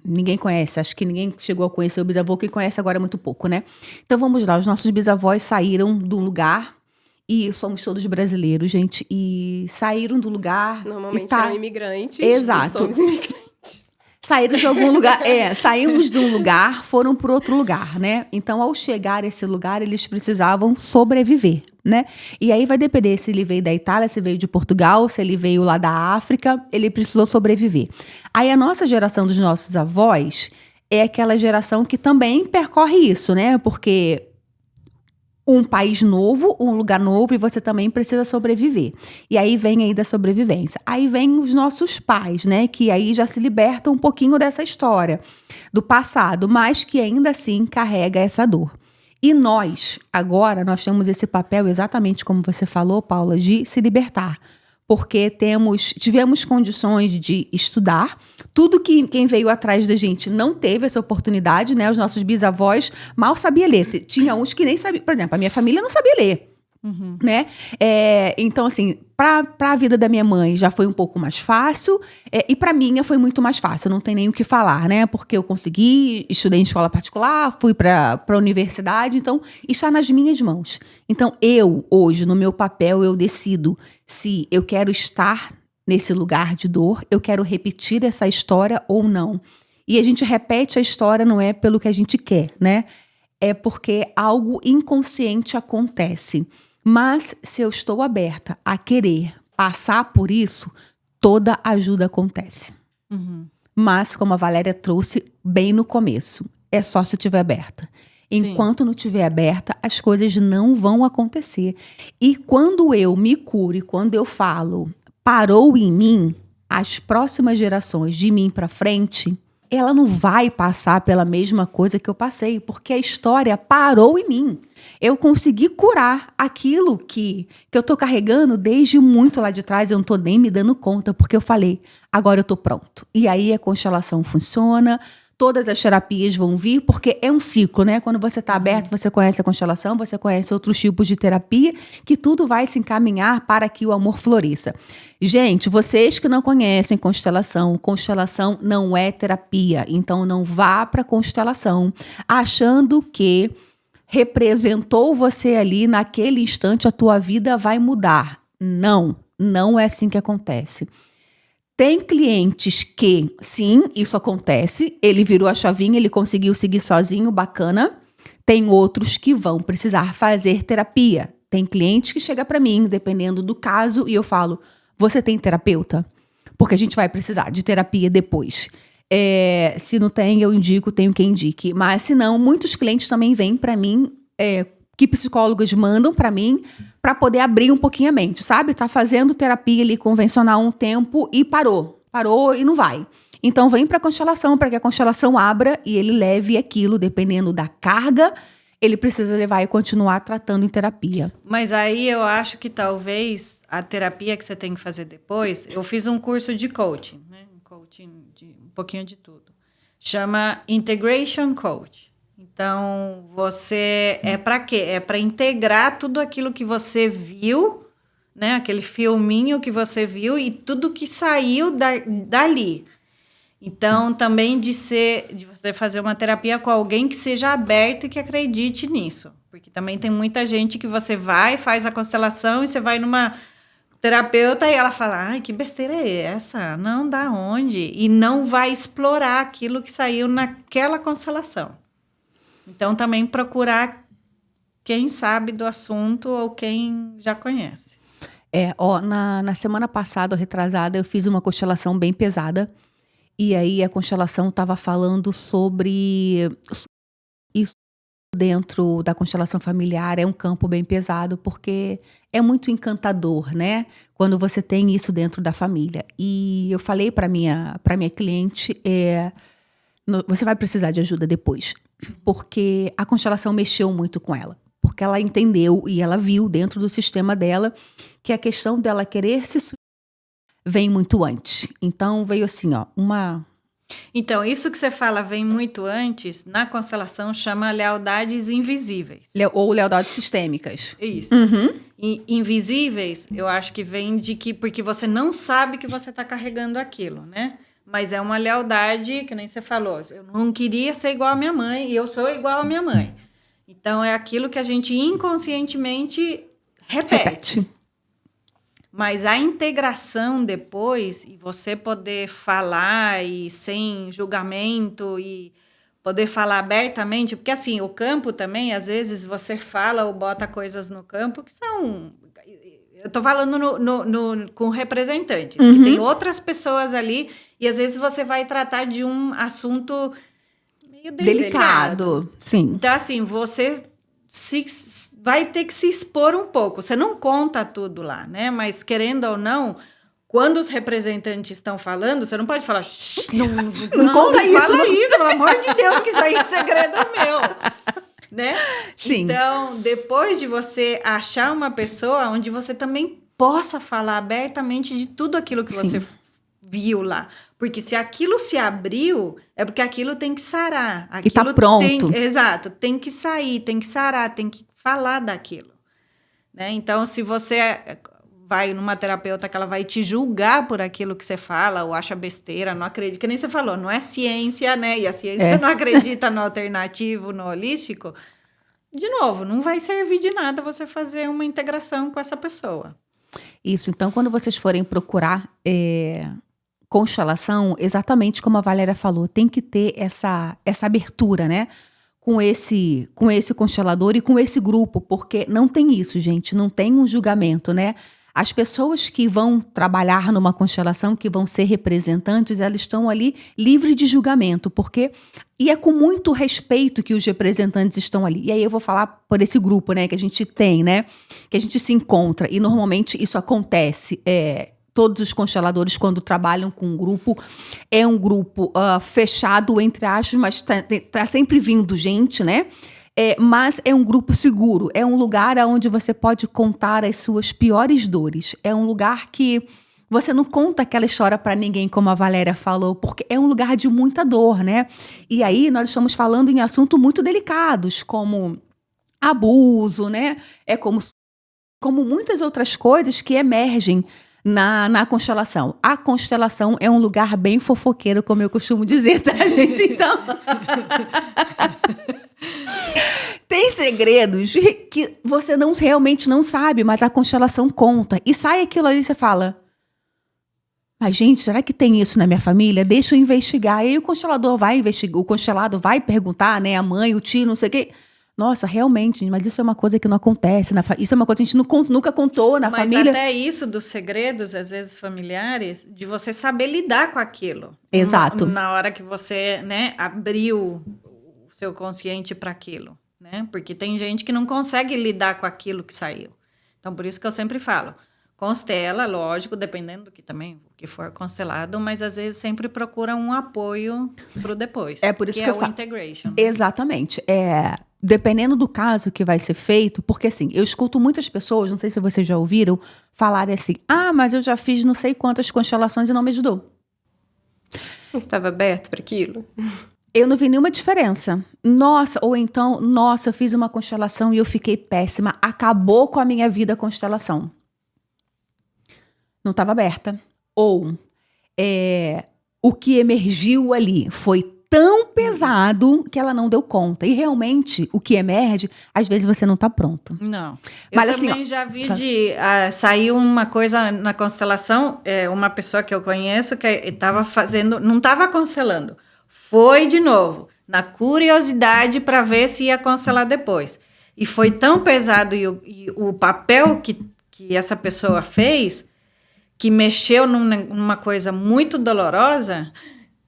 S2: Ninguém conhece, acho que ninguém chegou a conhecer o bisavô, quem conhece agora é muito pouco, né? Então vamos lá, os nossos bisavós saíram do lugar, e somos todos brasileiros, gente, e saíram do lugar...
S3: Normalmente eram imigrantes.
S2: Exato.
S3: Somos imigrantes.
S2: Saíram de algum lugar, saímos de um lugar, foram para outro lugar, né? Então, ao chegar a esse lugar, eles precisavam sobreviver, né? E aí vai depender se ele veio da Itália, se veio de Portugal, se ele veio lá da África, ele precisou sobreviver. Aí a nossa geração dos nossos avós é aquela geração que também percorre isso, né? Porque um país novo, um lugar novo, e você também precisa sobreviver. E aí vem aí da sobrevivência. Aí vem os nossos pais, né? Que aí já se libertam um pouquinho dessa história do passado, mas que ainda assim carrega essa dor. E nós, agora, nós temos esse papel, exatamente como você falou, Paula, de se libertar. Porque tivemos condições de estudar. Tudo que quem veio atrás da gente não teve essa oportunidade, né? Os nossos bisavós mal sabiam ler. Tinha uns que nem sabiam. Por exemplo, a minha família não sabia ler. Né? Então, assim, para a vida da minha mãe já foi um pouco mais fácil, e para minha foi muito mais fácil, não tem nem o que falar, né? Porque eu consegui, estudei em escola particular, fui para a universidade, então está nas minhas mãos. Então, hoje, no meu papel, eu decido se eu quero estar nesse lugar de dor, eu quero repetir essa história ou não. E a gente repete a história não é pelo que a gente quer, né? É porque algo inconsciente acontece. Mas se eu estou aberta a querer passar por isso, toda ajuda acontece. Mas, como a Valéria trouxe bem no começo, é só se eu estiver aberta. Enquanto não estiver aberta, as coisas não vão acontecer. E quando eu me curo, e quando eu falo, parou em mim, as próximas gerações de mim para frente, ela não vai passar pela mesma coisa que eu passei, porque a história parou em mim. Eu consegui curar aquilo que eu tô carregando desde muito lá de trás, eu não tô nem me dando conta, porque eu falei, agora eu tô pronto. E aí a constelação funciona, todas as terapias vão vir, porque é um ciclo, né? Quando você tá aberto, você conhece a constelação, você conhece outros tipos de terapia, que tudo vai se encaminhar para que o amor floresça. Gente, vocês que não conhecem constelação não é terapia, então não vá para constelação achando que representou você ali naquele instante, a tua vida vai mudar. Não é assim que acontece. Tem clientes que, sim, isso acontece, ele virou a chavinha, ele conseguiu seguir sozinho, bacana. Tem outros que vão precisar fazer terapia. Tem clientes que chegam para mim, dependendo do caso, e eu falo, você tem terapeuta? Porque a gente vai precisar de terapia depois. Se não tem, eu indico, tenho quem indique. Mas se não, muitos clientes também vêm para mim, que psicólogos mandam para mim, para poder abrir um pouquinho a mente, sabe? Tá fazendo terapia ali convencional um tempo e parou e não vai. Então vem para a constelação, para que a constelação abra e ele leve aquilo, dependendo da carga, ele precisa levar e continuar tratando em terapia.
S1: Mas aí eu acho que talvez a terapia que você tem que fazer depois... Eu fiz um curso de coaching, né? Um coaching de um pouquinho de tudo. Chama Integration Coach. Então, você... É para quê? É para integrar tudo aquilo que você viu, né? Aquele filminho que você viu e tudo que saiu dali. Então, também de você fazer uma terapia com alguém que seja aberto e que acredite nisso. Porque também tem muita gente que você vai, faz a constelação e você vai numa terapeuta e ela fala, ai, que besteira é essa? Não, da onde? E não vai explorar aquilo que saiu naquela constelação. Então, também procurar quem sabe do assunto ou quem já conhece.
S2: Na semana passada, retrasada, eu fiz uma constelação bem pesada. E aí a constelação estava falando sobre isso dentro da constelação familiar. É um campo bem pesado, porque é muito encantador, né? Quando você tem isso dentro da família. E eu falei para minha cliente, você vai precisar de ajuda depois. Porque a constelação mexeu muito com ela. Porque ela entendeu e ela viu dentro do sistema dela que a questão dela querer se vem muito antes. Então, veio assim,
S1: Então, isso que você fala vem muito antes, na constelação chama lealdades invisíveis.
S2: Ou lealdades sistêmicas.
S1: Isso.
S2: Uhum.
S1: E invisíveis, eu acho que vem porque você não sabe que você está carregando aquilo, né? Mas é uma lealdade, que nem você falou, eu não queria ser igual à minha mãe e eu sou igual à minha mãe. Então, é aquilo que a gente inconscientemente repete. Mas a integração depois, e você poder falar e sem julgamento e poder falar abertamente, porque assim, o campo também, às vezes você fala ou bota coisas no campo que são... Eu estou falando com representantes, que tem outras pessoas ali, e às vezes você vai tratar de um assunto meio delicado.
S2: Sim.
S1: Então, assim, você vai ter que se expor um pouco. Você não conta tudo lá, né? Mas, querendo ou não, quando os representantes estão falando, você não pode falar... Não conta isso. Fala isso, pelo amor de Deus, que isso aí é segredo meu. Né?
S2: Sim.
S1: Então, depois de você achar uma pessoa onde você também possa falar abertamente de tudo aquilo que você viu lá. Porque se aquilo se abriu, é porque aquilo tem que sarar. Aquilo
S2: e tá pronto.
S1: Exato. Tem que sair, tem que sarar, tem que falar daquilo. Né? Então, se você vai numa terapeuta que ela vai te julgar por aquilo que você fala, ou acha besteira, não acredita, que nem você falou, não é ciência, né? E a ciência não acredita no alternativo, no holístico. De novo, não vai servir de nada você fazer uma integração com essa pessoa.
S2: Isso. Então, quando vocês forem procurar constelação, exatamente como a Valéria falou, tem que ter essa abertura, né? Com esse constelador e com esse grupo, porque não tem isso, gente, não tem um julgamento, né? As pessoas que vão trabalhar numa constelação, que vão ser representantes, elas estão ali livres de julgamento, e é com muito respeito que os representantes estão ali. E aí eu vou falar por esse grupo, né, que a gente tem, né, que a gente se encontra, e normalmente isso acontece, todos os consteladores, quando trabalham com um grupo, é um grupo fechado, entre aspas, mas tá sempre vindo gente, né? Mas é um grupo seguro, é um lugar onde você pode contar as suas piores dores. É um lugar que você não conta aquela história para ninguém, como a Valéria falou, porque é um lugar de muita dor, né? E aí nós estamos falando em assuntos muito delicados, como abuso, né? Como muitas outras coisas que emergem na constelação. A constelação é um lugar bem fofoqueiro, como eu costumo dizer, tá, gente? Então... Tem segredos que você realmente não sabe, mas a constelação conta. E sai aquilo ali e você fala... Mas, gente, será que tem isso na minha família? Deixa eu investigar. E aí o constelador vai investigar, o constelado vai perguntar, né? A mãe, o tio, não sei o quê. Nossa, realmente, mas isso é uma coisa que não acontece. Isso é uma coisa que a gente nunca contou na família.
S1: Mas até isso dos segredos, às vezes familiares, de você saber lidar com aquilo.
S2: Exato.
S1: Na hora que você, né, abriu o seu consciente para aquilo. Né? Porque tem gente que não consegue lidar com aquilo que saiu. Então, por isso que eu sempre falo, constela, lógico, dependendo do que também, o que for constelado, mas às vezes sempre procura um apoio pro depois.
S2: É por isso que eu
S1: o
S2: falo.
S1: integration. Né?
S2: Exatamente. Dependendo do caso que vai ser feito, porque assim, eu escuto muitas pessoas, não sei se vocês já ouviram, falarem assim, mas eu já fiz não sei quantas constelações e não me ajudou.
S3: Estava aberto para aquilo?
S2: Eu não vi nenhuma diferença. Nossa, ou então, nossa, eu fiz uma constelação e eu fiquei péssima. Acabou com a minha vida a constelação. Não estava aberta. Ou o que emergiu ali foi tão pesado que ela não deu conta. E realmente, o que emerge, às vezes você não está pronto.
S1: Não.
S2: Mas,
S1: Eu
S2: assim,
S1: também já vi saiu uma coisa na constelação, uma pessoa que eu conheço que estava fazendo, não estava constelando, foi de novo, na curiosidade para ver se ia constelar depois. E foi tão pesado e o papel que essa pessoa fez, que mexeu numa coisa muito dolorosa,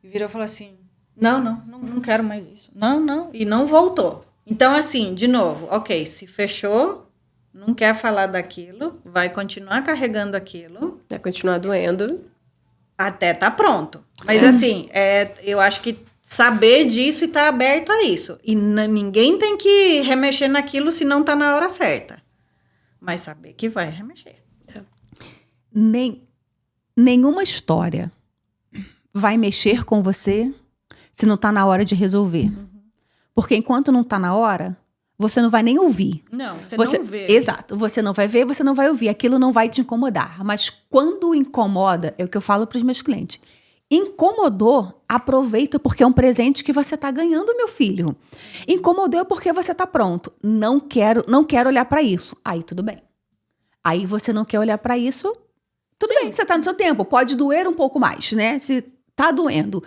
S1: virou e falou assim, não quero mais isso. Não, e não voltou. Então, assim, de novo, ok, se fechou, não quer falar daquilo, vai continuar carregando aquilo.
S3: Vai continuar doendo.
S1: Até tá pronto. Mas, assim, eu acho que saber disso e estar aberto a isso. E ninguém tem que remexer naquilo se não tá na hora certa. Mas saber que vai remexer.
S2: Nenhuma história vai mexer com você se não está na hora de resolver. Porque enquanto não está na hora, você não vai nem ouvir.
S1: Não, você não vê.
S2: Exato. Você não vai ver, você não vai ouvir. Aquilo não vai te incomodar. Mas quando incomoda, é o que eu falo para os meus clientes. Incomodou, aproveita porque é um presente que você está ganhando, meu filho. Incomodou porque você está pronto. Não quero olhar para isso. Aí tudo bem. Aí você não quer olhar para isso, tudo bem, você está no seu tempo. Pode doer um pouco mais, né? Se está doendo.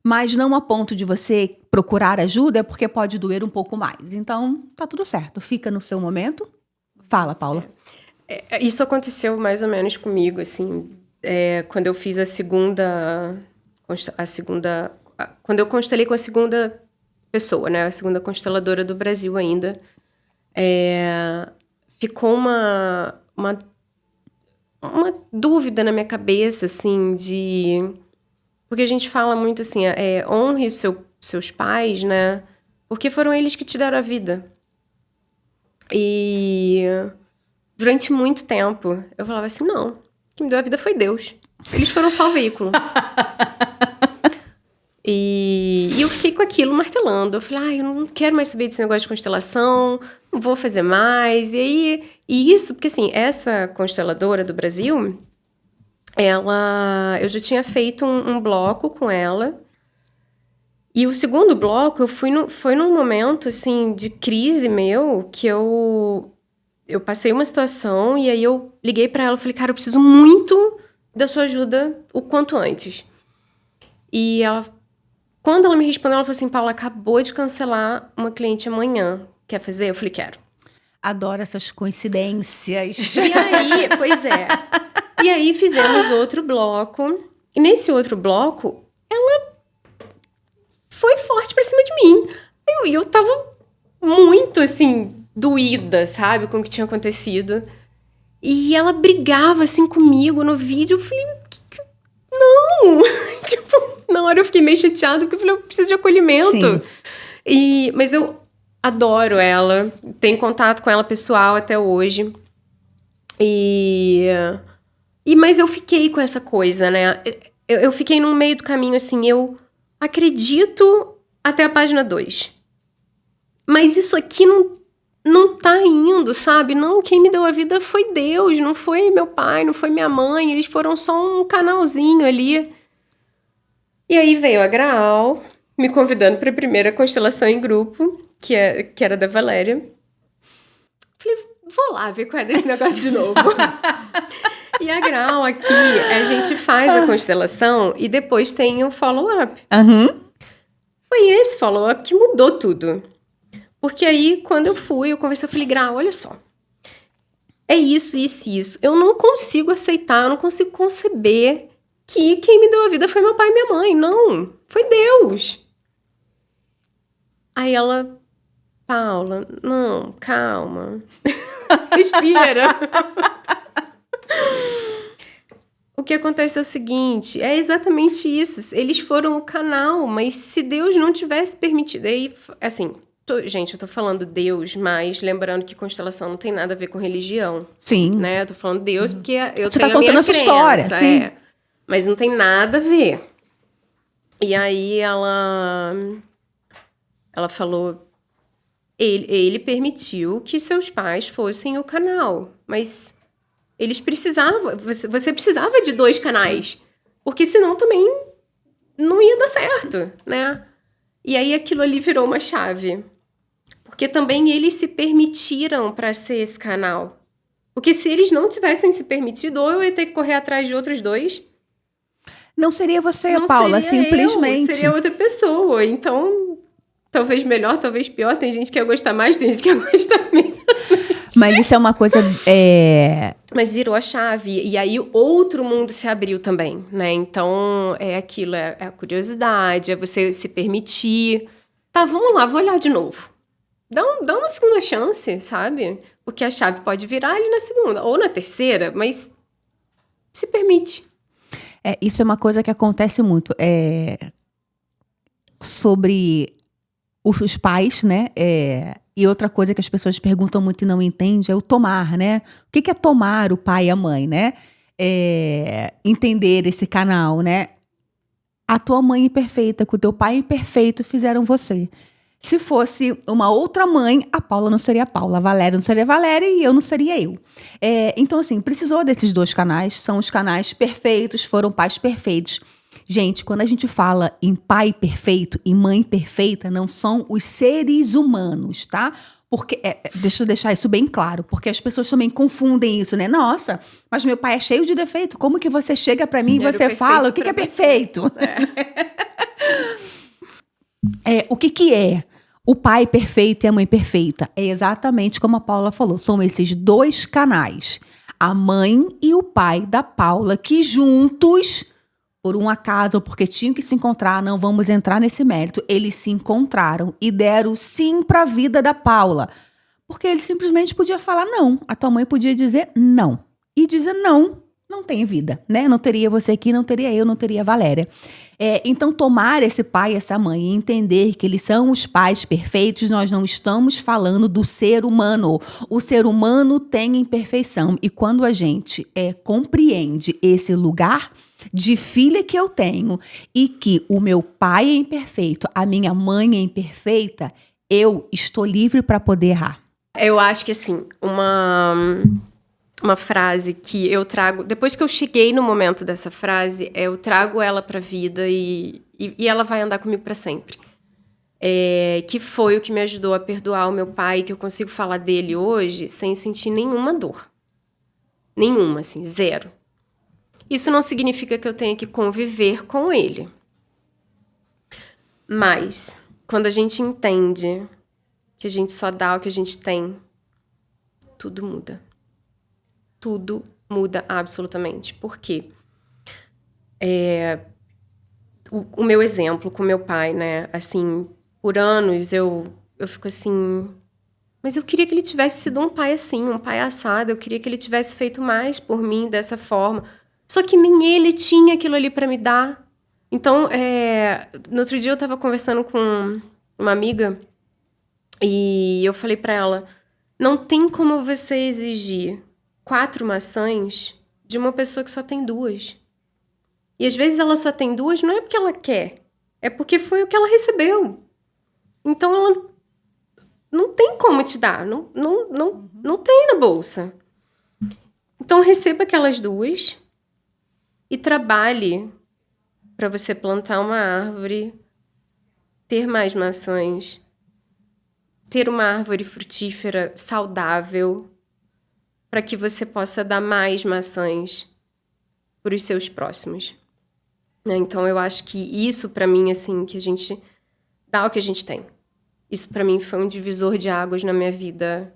S2: Mas não a ponto de você procurar ajuda, é porque pode doer um pouco mais. Então, tá tudo certo. Fica no seu momento. Fala, Paula.
S3: Isso aconteceu mais ou menos comigo, assim, quando eu fiz quando eu constelei com a segunda pessoa, né? A segunda consteladora do Brasil ainda. Ficou uma dúvida na minha cabeça, assim, porque a gente fala muito assim, honre os seus pais, né? Porque foram eles que te deram a vida. E durante muito tempo, eu falava assim, não, quem me deu a vida foi Deus. Eles foram só o veículo. E eu fiquei com aquilo martelando. Eu falei, eu não quero mais saber desse negócio de constelação, não vou fazer mais. E isso, porque assim, essa consteladora do Brasil, eu já tinha feito um bloco com ela. E o segundo bloco, foi num momento, assim, de crise meu, que eu passei uma situação e aí eu liguei pra ela e falei, cara, eu preciso muito da sua ajuda o quanto antes. E quando ela me respondeu, ela falou assim, Paula, acabou de cancelar uma cliente amanhã. Quer fazer? Eu falei, quero.
S2: Adoro essas coincidências.
S3: E aí, pois é. E aí fizemos outro bloco. E nesse outro bloco, ela foi forte pra cima de mim. E eu tava muito, assim, doída, sabe? Com o que tinha acontecido. E ela brigava, assim, comigo no vídeo. Eu falei, não! Tipo, na hora eu fiquei meio chateada, porque eu falei, eu preciso de acolhimento. Sim. Mas eu adoro ela. Tenho contato com ela pessoal até hoje. Mas eu fiquei com essa coisa, né? Eu fiquei no meio do caminho, assim, eu acredito até a página 2. Mas isso aqui não tá indo, sabe? Não, quem me deu a vida foi Deus, não foi meu pai, não foi minha mãe. Eles foram só um canalzinho ali. E aí veio a Graal, me convidando para a primeira constelação em grupo, que era da Valéria. Falei, vou lá ver qual é desse negócio de novo. E a Graal aqui, a gente faz a constelação e depois tem o follow-up. Foi esse follow-up que mudou tudo. Porque aí, quando eu conversei, eu falei, Graal, olha só. É isso, isso e isso. Eu não consigo aceitar, eu não consigo conceber que quem me deu a vida foi meu pai e minha mãe. Não, foi Deus. Aí ela, Paula, não, calma. Respira. O que acontece é o seguinte, é exatamente isso. Eles foram o canal, mas se Deus não tivesse permitido... Aí, assim, gente, eu tô falando Deus, mas lembrando que constelação não tem nada a ver com religião.
S2: Sim.
S3: Né? Eu tô falando Deus porque eu
S2: Você
S3: tenho
S2: tá
S3: a minha
S2: contando a sua história, sim.
S3: Mas não tem nada a ver. E aí ela falou... Ele permitiu que seus pais fossem o canal, mas... Eles precisavam, você precisava de 2 canais, porque senão também não ia dar certo, né? E aí aquilo ali virou uma chave, porque também eles se permitiram para ser esse canal. Porque se eles não tivessem se permitido, ou eu ia ter que correr atrás de outros 2.
S2: Não seria você,
S3: não
S2: Paula,
S3: seria
S2: simplesmente.
S3: Seria outra pessoa. Então, talvez melhor, talvez pior. Tem gente que ia gostar mais, tem gente que ia gostar menos.
S2: Mas isso é uma coisa...
S3: Mas virou a chave. E aí outro mundo se abriu também, né? Então, é aquilo, é a curiosidade, é você se permitir. Tá, vamos lá, vou olhar de novo. Dá uma segunda chance, sabe? Porque a chave pode virar ali na segunda, ou na terceira, mas se permite.
S2: Isso é uma coisa que acontece muito. Sobre os pais, né? E outra coisa que as pessoas perguntam muito e não entendem é o tomar, né? O que é tomar o pai e a mãe, né? Entender esse canal, né? A tua mãe imperfeita com o teu pai imperfeito fizeram você. Se fosse uma outra mãe, a Paula não seria a Paula, a Valéria não seria a Valéria e eu não seria eu. Então, assim, precisou desses 2 canais, são os canais perfeitos, foram pais perfeitos. Gente, quando a gente fala em pai perfeito e mãe perfeita, não são os seres humanos, tá? Porque, deixa eu deixar isso bem claro, porque as pessoas também confundem isso, né? Nossa, mas meu pai é cheio de defeito, como que você chega pra mim e você fala o que é perfeito? O que é o pai perfeito e a mãe perfeita? É exatamente como a Paula falou, são esses 2 canais, a mãe e o pai da Paula, que juntos... Por um acaso, ou porque tinham que se encontrar, não vamos entrar nesse mérito, eles se encontraram e deram sim para a vida da Paula. Porque ele simplesmente podia falar não. A tua mãe podia dizer não. E dizer não tem vida, né? Não teria você aqui, não teria eu, não teria a Valéria. Então, tomar esse pai e essa mãe e entender que eles são os pais perfeitos, nós não estamos falando do ser humano. O ser humano tem imperfeição. E quando a gente compreende esse lugar de filha que eu tenho e que o meu pai é imperfeito, a minha mãe é imperfeita, eu estou livre para poder errar.
S3: Eu acho que, assim, uma frase que eu trago... Depois que eu cheguei no momento dessa frase, eu trago ela pra vida e ela vai andar comigo pra sempre. Que foi o que me ajudou a perdoar o meu pai, que eu consigo falar dele hoje sem sentir nenhuma dor. Nenhuma, assim, 0. Isso não significa que eu tenha que conviver com ele. Mas, quando a gente entende que a gente só dá o que a gente tem, tudo muda. Tudo muda absolutamente. Por quê? O meu exemplo com meu pai, né? Assim, por anos eu fico assim... Mas eu queria que ele tivesse sido um pai assim, um pai assado. Eu queria que ele tivesse feito mais por mim dessa forma. Só que nem ele tinha aquilo ali para me dar. Então, no outro dia eu estava conversando com uma amiga e eu falei para ela, não tem como você exigir 4 maçãs de uma pessoa que só tem 2. E às vezes ela só tem 2 não é porque ela quer, é porque foi o que ela recebeu. Então ela não tem como te dar, não tem na bolsa. Então receba aquelas 2 e trabalhe para você plantar uma árvore, ter mais maçãs, ter uma árvore frutífera saudável, para que você possa dar mais maçãs para os seus próximos. Então, eu acho que isso, para mim, assim, que a gente dá o que a gente tem. Isso, para mim, foi um divisor de águas na minha vida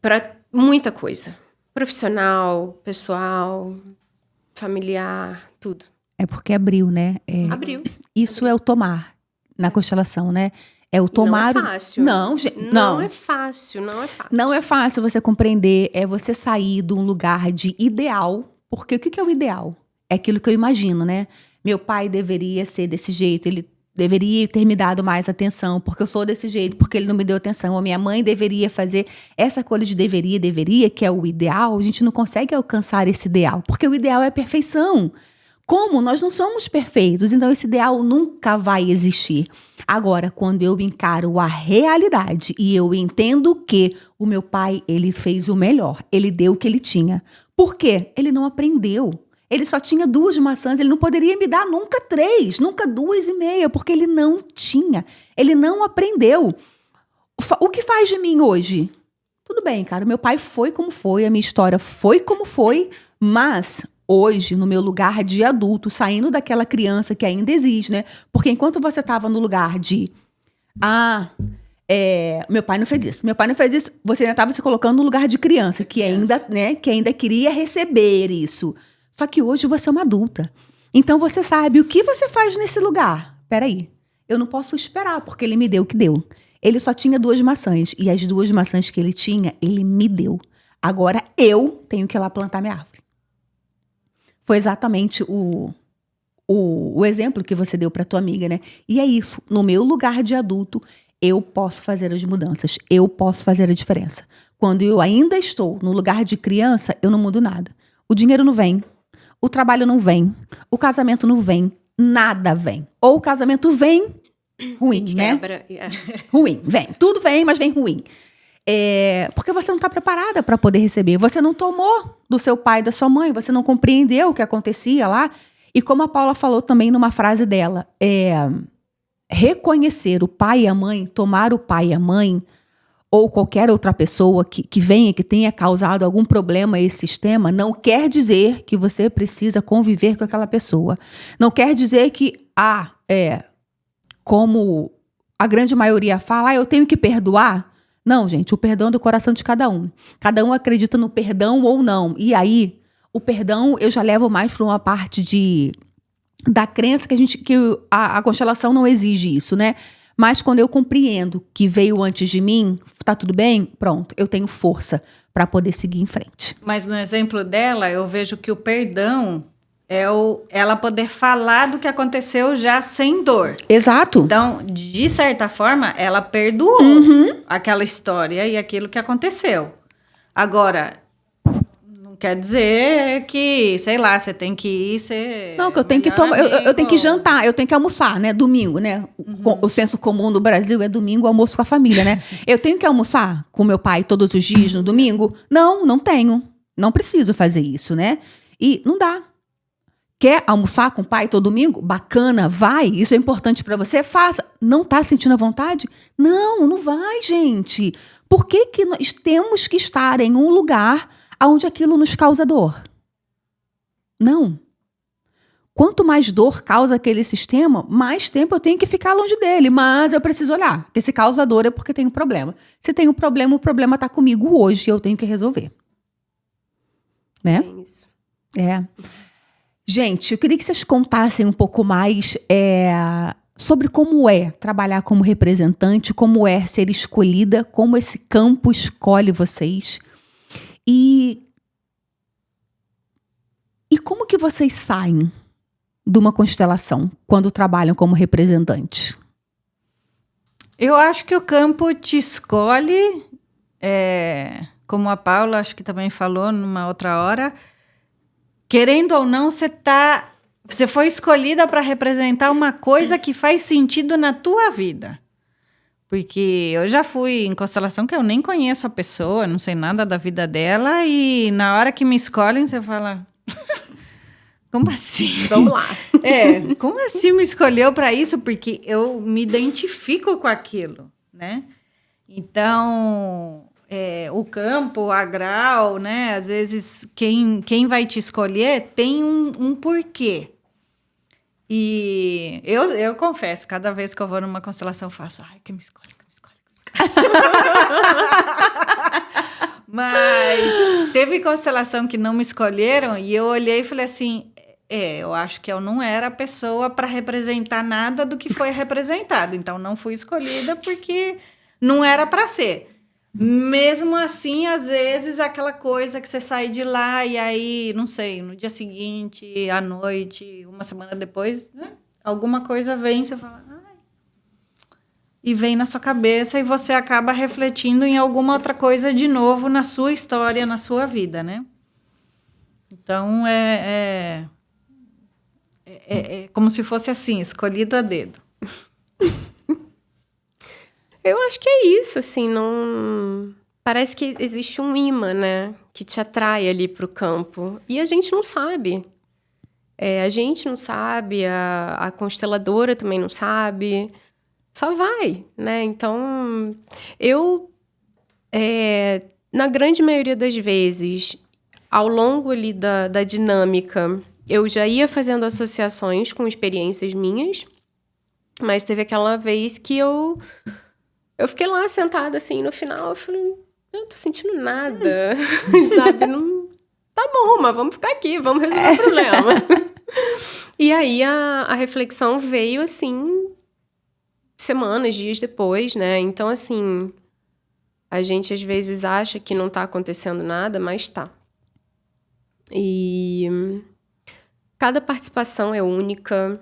S3: para muita coisa. Profissional, pessoal, familiar, tudo.
S2: É porque abriu, né?
S3: Abriu.
S2: Isso é o tomar na constelação, né? É o tomar...
S3: Não é fácil.
S2: Não, gente,
S3: Não é fácil, não é fácil.
S2: Não é fácil você compreender, é você sair de um lugar de ideal, porque o que é o ideal? É aquilo que eu imagino, né? Meu pai deveria ser desse jeito, ele deveria ter me dado mais atenção, porque eu sou desse jeito, porque ele não me deu atenção. A minha mãe deveria fazer essa coisa de deveria, que é o ideal. A gente não consegue alcançar esse ideal, porque o ideal é a perfeição. Como? Nós não somos perfeitos, então esse ideal nunca vai existir. Agora, quando eu encaro a realidade e eu entendo que o meu pai, ele fez o melhor, ele deu o que ele tinha. Por quê? Ele não aprendeu. Ele só tinha 2 maçãs, ele não poderia me dar nunca 3, nunca 2,5, porque ele não tinha. Ele não aprendeu. O que faz de mim hoje? Tudo bem, cara, meu pai foi como foi, a minha história foi como foi, mas hoje, no meu lugar de adulto, saindo daquela criança que ainda existe, né? Porque enquanto você estava no lugar de... meu pai não fez isso, você ainda estava se colocando no lugar de criança, que ainda, né, que ainda queria receber isso. Só que hoje você é uma adulta. Então você sabe o que você faz nesse lugar. Peraí, eu não posso esperar, porque ele me deu o que deu. Ele só tinha 2 maçãs, e as 2 maçãs que ele tinha, ele me deu. Agora eu tenho que ir lá plantar minha árvore. Foi exatamente o exemplo que você deu para tua amiga, né? E é isso. No meu lugar de adulto, eu posso fazer as mudanças. Eu posso fazer a diferença. Quando eu ainda estou no lugar de criança, eu não mudo nada. O dinheiro não vem. O trabalho não vem. O casamento não vem. Nada vem. Ou o casamento vem ruim, né? Ruim, vem. Tudo vem, mas vem ruim. Porque você não está preparada para poder receber. Você não tomou do seu pai e da sua mãe. Você não compreendeu o que acontecia lá. E como a Paula falou também numa frase dela, reconhecer o pai e a mãe, tomar o pai e a mãe, ou qualquer outra pessoa que venha, que tenha causado algum problema a esse sistema, não quer dizer que você precisa conviver com aquela pessoa. Não quer dizer que, como a grande maioria fala, eu tenho que perdoar. Não, gente, o perdão é do coração de cada um. Cada um acredita no perdão ou não. E aí, o perdão eu já levo mais para uma parte da crença que a constelação não exige isso, né? Mas quando eu compreendo que veio antes de mim, tá tudo bem? Pronto, eu tenho força para poder seguir em frente.
S1: Mas no exemplo dela, eu vejo que o perdão é ela poder falar do que aconteceu já sem dor.
S2: Exato.
S1: Então, de certa forma, ela perdoou aquela história e aquilo que aconteceu. Agora, não quer dizer que, sei lá, você tem que ir ser...
S2: Não, que eu tenho que tomar, eu tenho que jantar, eu tenho que almoçar, né? Domingo, né? O senso comum no Brasil é domingo, almoço com a família, né? Eu tenho que almoçar com meu pai todos os dias no domingo? Não tenho. Não preciso fazer isso, né? E não dá. Quer almoçar com o pai todo domingo? Bacana, vai. Isso é importante para você? Faça. Não tá sentindo a vontade? Não vai, gente. Por que nós temos que estar em um lugar onde aquilo nos causa dor? Não. Quanto mais dor causa aquele sistema, mais tempo eu tenho que ficar longe dele. Mas eu preciso olhar. Porque se causa dor é porque tem um problema. Se tem um problema, o problema está comigo hoje e eu tenho que resolver. Né?
S3: É isso.
S2: Gente, eu queria que vocês contassem um pouco mais sobre como é trabalhar como representante, como é ser escolhida, como esse campo escolhe vocês. E como que vocês saem de uma constelação quando trabalham como representantes?
S1: Eu acho que o campo te escolhe, como a Paula acho que também falou numa outra hora, querendo ou não, você foi escolhida para representar uma coisa que faz sentido na tua vida. Porque eu já fui em constelação que eu nem conheço a pessoa, não sei nada da vida dela, e na hora que me escolhem, você fala... Como assim?
S3: Vamos lá.
S1: Como assim me escolheu para isso? Porque eu me identifico com aquilo, né? Então... o campo, a grau, né? Às vezes, quem vai te escolher tem um porquê. E eu confesso, cada vez que eu vou numa constelação, eu faço, que me escolhe. Mas teve constelação que não me escolheram e eu olhei e falei assim, eu acho que eu não era a pessoa para representar nada do que foi representado. Então, não fui escolhida porque não era para ser. Mesmo assim, às vezes, aquela coisa que você sai de lá e aí, não sei, no dia seguinte, à noite, uma semana depois, né, alguma coisa vem, você fala... E vem na sua cabeça e você acaba refletindo em alguma outra coisa de novo na sua história, na sua vida, né? Então, é como se fosse assim, escolhido a dedo.
S3: Eu acho que é isso, assim, não... Parece que existe um imã, né? Que te atrai ali pro campo. E a gente não sabe. A gente não sabe, a consteladora também não sabe. Só vai, né? Então, eu... na grande maioria das vezes, ao longo ali da dinâmica, eu já ia fazendo associações com experiências minhas. Mas teve aquela vez que eu fiquei lá sentada, assim, no final, eu falei, eu não tô sentindo nada, sabe? Não... Tá bom, mas vamos ficar aqui, vamos resolver o problema. E aí, a reflexão veio, assim, semanas, dias depois, né? Então, assim, a gente às vezes acha que não tá acontecendo nada, mas tá. E cada participação é única.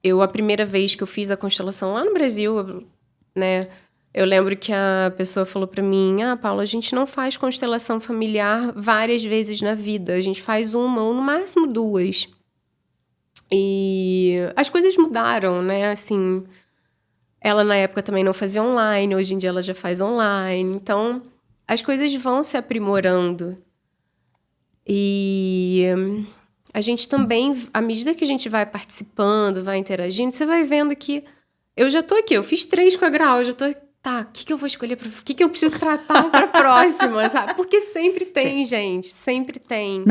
S3: A primeira vez que eu fiz a constelação lá no Brasil, né? Eu lembro que a pessoa falou pra mim, Paula, a gente não faz constelação familiar várias vezes na vida. A gente faz uma ou no máximo 2. E as coisas mudaram, né? Assim, ela na época também não fazia online, hoje em dia ela já faz online. Então, as coisas vão se aprimorando. E... a gente também, à medida que a gente vai participando, vai interagindo, você vai vendo que eu já tô aqui, eu fiz 3 com a Grau, eu já tô... Tá, o que eu vou escolher? O que eu preciso tratar pra próxima, sabe? Porque sempre tem, gente, sempre tem,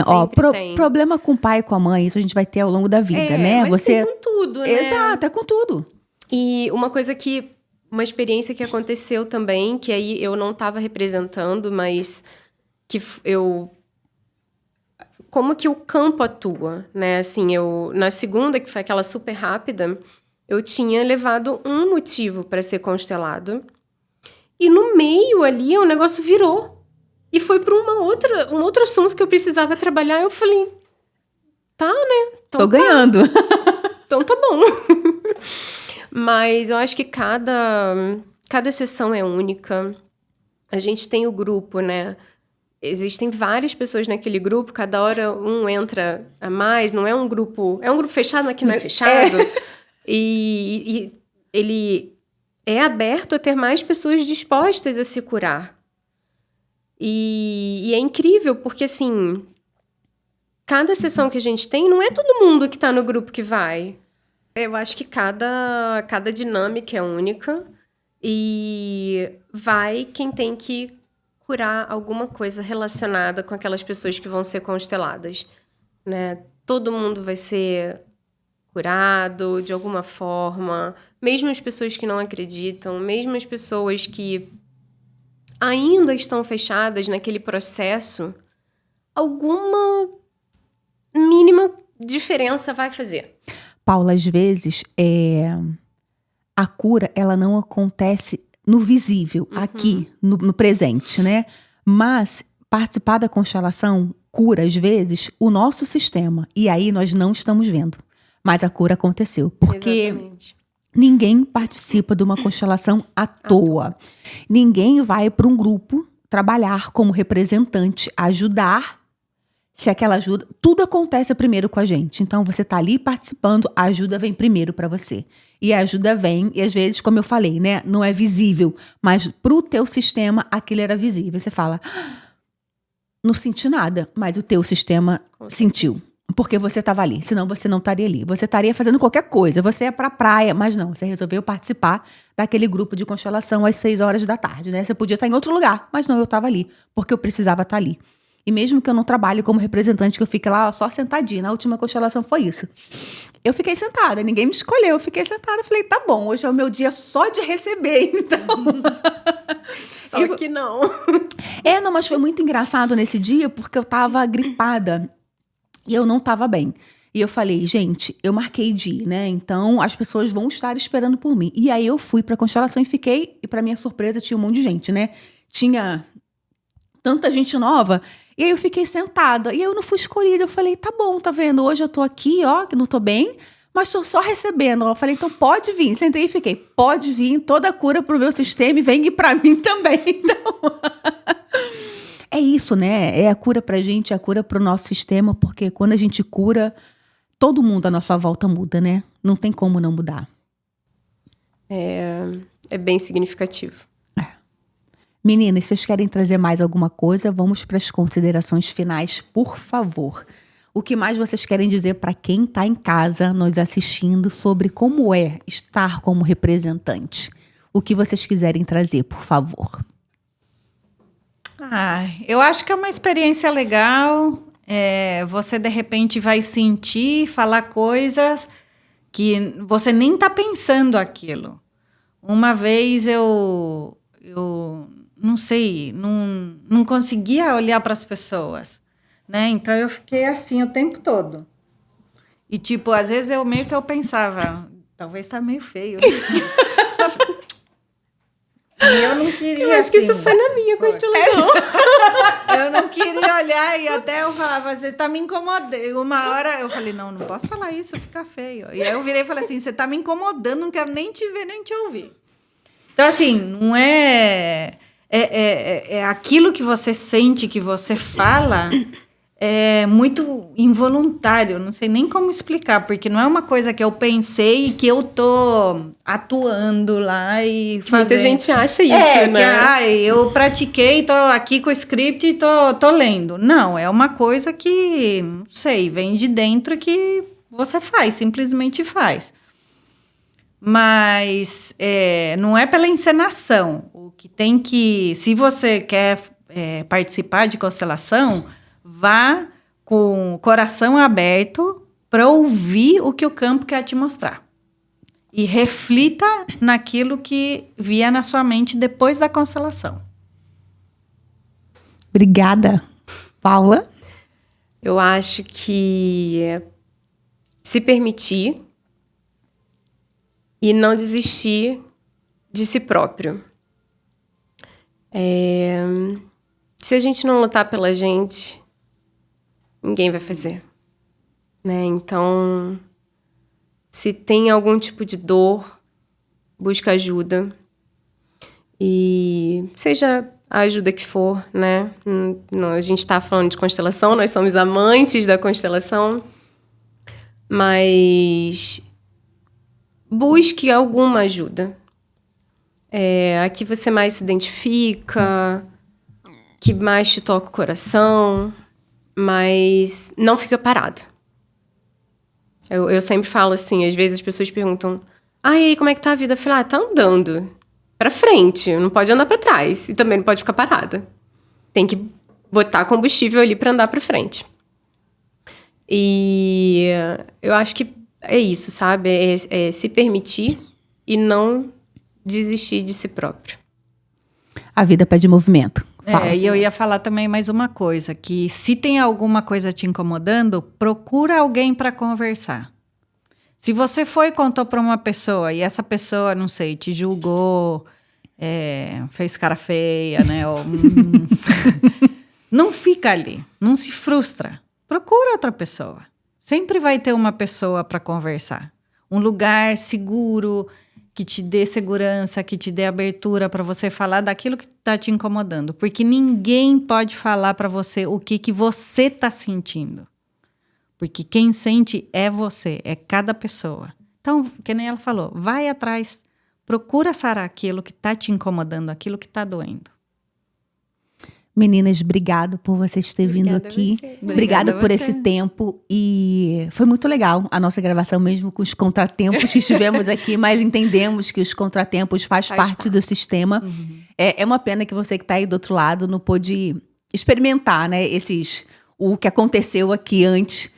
S3: tem.
S2: Problema com o pai e com a mãe, isso a gente vai ter ao longo da vida, né?
S3: Mas você com tudo, né?
S2: Exato, é com tudo.
S3: E uma experiência que aconteceu também, que aí eu não tava representando, mas que como que o campo atua, né? Assim, na segunda, que foi aquela super rápida, eu tinha levado um motivo para ser constelado. E no meio ali, o negócio virou. E foi para um outro assunto que eu precisava trabalhar. Eu falei, tá, né? Então,
S2: tô ganhando.
S3: Então tá bom. Mas eu acho que cada sessão é única. A gente tem o grupo, né? Existem várias pessoas naquele grupo, cada hora um entra a mais, não é um grupo... É um grupo fechado, mas que não é fechado. E ele é aberto a ter mais pessoas dispostas a se curar. E é incrível, porque, assim, cada sessão que a gente tem, não é todo mundo que tá no grupo que vai. Eu acho que cada dinâmica é única e vai quem tem que curar alguma coisa relacionada com aquelas pessoas que vão ser consteladas, né? Todo mundo vai ser curado de alguma forma, mesmo as pessoas que não acreditam, mesmo as pessoas que ainda estão fechadas naquele processo, alguma mínima diferença vai fazer.
S2: Paula, às vezes, a cura, ela não acontece no visível, aqui, no presente, né? Mas participar da constelação cura, às vezes, o nosso sistema. E aí nós não estamos vendo. Mas a cura aconteceu. Porque
S3: exatamente.
S2: Ninguém participa de uma constelação à toa. Ninguém vai para um grupo trabalhar como representante, ajudar. Se aquela ajuda... Tudo acontece primeiro com a gente. Então, você está ali participando, a ajuda vem primeiro para você. E a ajuda vem, e às vezes, como eu falei, né? Não é visível. Mas para o teu sistema, aquilo era visível. Você fala, não senti nada, mas o teu sistema sentiu. Porque você estava ali, senão você não estaria ali. Você estaria fazendo qualquer coisa, você ia para a praia, mas não, você resolveu participar daquele grupo de constelação às 6 horas da tarde, né? Você podia estar em outro lugar, mas não, eu estava ali, porque eu precisava estar ali. E mesmo que eu não trabalhe como representante, que eu fique lá só sentadinha, na última constelação foi isso. Eu fiquei sentada, ninguém me escolheu, eu fiquei sentada, falei, tá bom, hoje é o meu dia só de receber, então...
S3: Só que não.
S2: Não, mas foi muito engraçado nesse dia, porque eu tava gripada e eu não tava bem. E eu falei, gente, eu marquei de ir, né? Então, as pessoas vão estar esperando por mim. E aí eu fui pra Constelação e fiquei, e pra minha surpresa, tinha um monte de gente, né? Tinha tanta gente nova. E aí eu fiquei sentada. E aí eu não fui escolhida. Eu falei, tá bom, tá vendo? Hoje eu tô aqui, ó, que não tô bem, mas tô só recebendo. Eu falei, então pode vir. Sentei e fiquei, pode vir, toda a cura pro meu sistema e vem pra mim também. Então, é isso, né? É a cura pra gente, é a cura pro nosso sistema, porque quando a gente cura, todo mundo à nossa volta muda, né? Não tem como não mudar.
S3: É bem significativo.
S2: Meninas, se vocês querem trazer mais alguma coisa, vamos para as considerações finais, por favor. O que mais vocês querem dizer para quem está em casa nos assistindo sobre como é estar como representante? O que vocês quiserem trazer, por favor.
S1: Eu acho que é uma experiência legal. Você, de repente, vai sentir, falar coisas que você nem está pensando aquilo. Uma vez eu não sei, não conseguia olhar para as pessoas, né? Então eu fiquei assim o tempo todo. E tipo, às vezes eu pensava, talvez tá meio feio. E eu não queria.
S3: Eu acho que isso foi na minha constelação.
S1: Eu não queria olhar e até eu falava, você tá me incomodando. Uma hora eu falei, não posso falar isso, fica feio. E aí eu virei e falei assim, você tá me incomodando, não quero nem te ver, nem te ouvir. Então assim, não é aquilo que você sente, que você fala, é muito involuntário. Não sei nem como explicar, porque não é uma coisa que eu pensei e que eu tô atuando lá e fazendo.
S3: Muita gente acha isso, né?
S1: Que eu pratiquei, tô aqui com o script e tô lendo. Não, é uma coisa que, não sei, vem de dentro que você faz, simplesmente faz. Mas não é pela encenação. O que tem que... Se você quer participar de constelação, vá com o coração aberto para ouvir o que o campo quer te mostrar. E reflita naquilo que vier na sua mente depois da constelação.
S2: Obrigada. Paula?
S3: Eu acho que se permitir e não desistir de si próprio. Se a gente não lutar pela gente, ninguém vai fazer, né? Então, se tem algum tipo de dor, busca ajuda. E seja a ajuda que for, né? Não, a gente está falando de constelação, nós somos amantes da constelação, mas busque alguma ajuda. A que você mais se identifica, que mais te toca o coração, mas não fica parado. Eu sempre falo assim, às vezes as pessoas perguntam, e aí, como é que tá a vida? Eu falo, tá andando pra frente, não pode andar pra trás, e também não pode ficar parada. Tem que botar combustível ali pra andar pra frente. E eu acho que é isso, sabe? É se permitir e não desistir de si próprio.
S2: A vida pede movimento. Fala.
S1: E eu ia falar também mais uma coisa, que se tem alguma coisa te incomodando, procura alguém para conversar. Se você foi e contou para uma pessoa e essa pessoa, não sei, te julgou, fez cara feia, né? Ou, não fica ali, não se frustra. Procura outra pessoa. Sempre vai ter uma pessoa para conversar. Um lugar seguro, que te dê segurança, que te dê abertura para você falar daquilo que está te incomodando. Porque ninguém pode falar para você o que você está sentindo. Porque quem sente é você, é cada pessoa. Então, que nem ela falou, vai atrás, procura sarar aquilo que está te incomodando, aquilo que está doendo.
S2: Meninas, obrigado por vocês terem vindo aqui. Obrigada por esse tempo. E foi muito legal a nossa gravação, mesmo com os contratempos que estivemos aqui, mas entendemos que os contratempos faz parte do sistema. Uhum. É uma pena que você que está aí do outro lado não pôde experimentar, né, o que aconteceu aqui antes.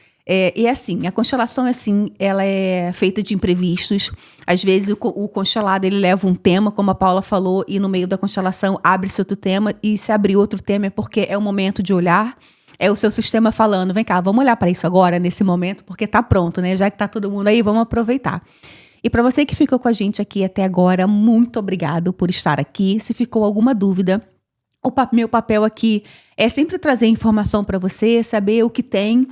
S2: E assim, a constelação, assim, ela é feita de imprevistos. Às vezes o constelado, ele leva um tema, como a Paula falou, e no meio da constelação abre-se outro tema, e se abrir outro tema é porque é o momento de olhar, é o seu sistema falando, vem cá, vamos olhar para isso agora, nesse momento, porque tá pronto, né? Já que tá todo mundo aí, vamos aproveitar. E para você que ficou com a gente aqui até agora, muito obrigado por estar aqui. Se ficou alguma dúvida, meu papel aqui é sempre trazer informação para você, saber o que tem,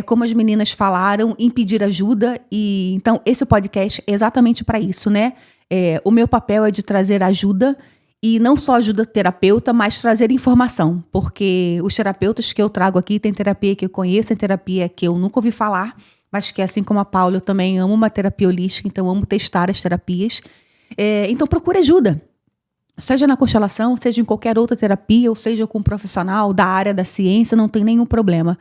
S2: como as meninas falaram, pedir ajuda. E então esse podcast é exatamente para isso, né? O meu papel é de trazer ajuda, e não só ajuda terapeuta, mas trazer informação. Porque os terapeutas que eu trago aqui, tem terapia que eu conheço, tem terapia que eu nunca ouvi falar, mas que assim como a Paula, eu também amo uma terapia holística, então amo testar as terapias. Então procure ajuda. Seja na constelação, seja em qualquer outra terapia, ou seja com um profissional da área da ciência, não tem nenhum problema.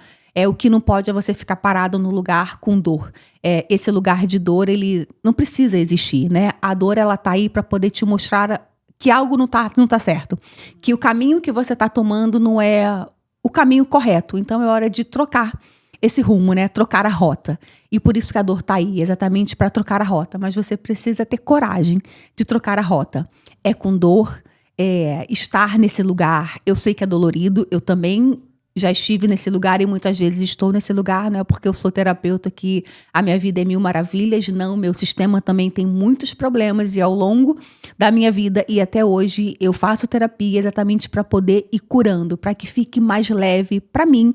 S2: O que não pode é você ficar parado no lugar com dor. Esse lugar de dor, ele não precisa existir, né? A dor, ela tá aí para poder te mostrar que algo não tá certo. Que o caminho que você tá tomando não é o caminho correto. Então é hora de trocar esse rumo, né? Trocar a rota. E por isso que a dor tá aí, exatamente para trocar a rota. Mas você precisa ter coragem de trocar a rota. É com dor, estar nesse lugar. Eu sei que é dolorido, eu também já estive nesse lugar e muitas vezes estou nesse lugar, não é porque eu sou terapeuta que a minha vida é mil maravilhas, não, meu sistema também tem muitos problemas e ao longo da minha vida e até hoje eu faço terapia exatamente para poder ir curando, para que fique mais leve para mim.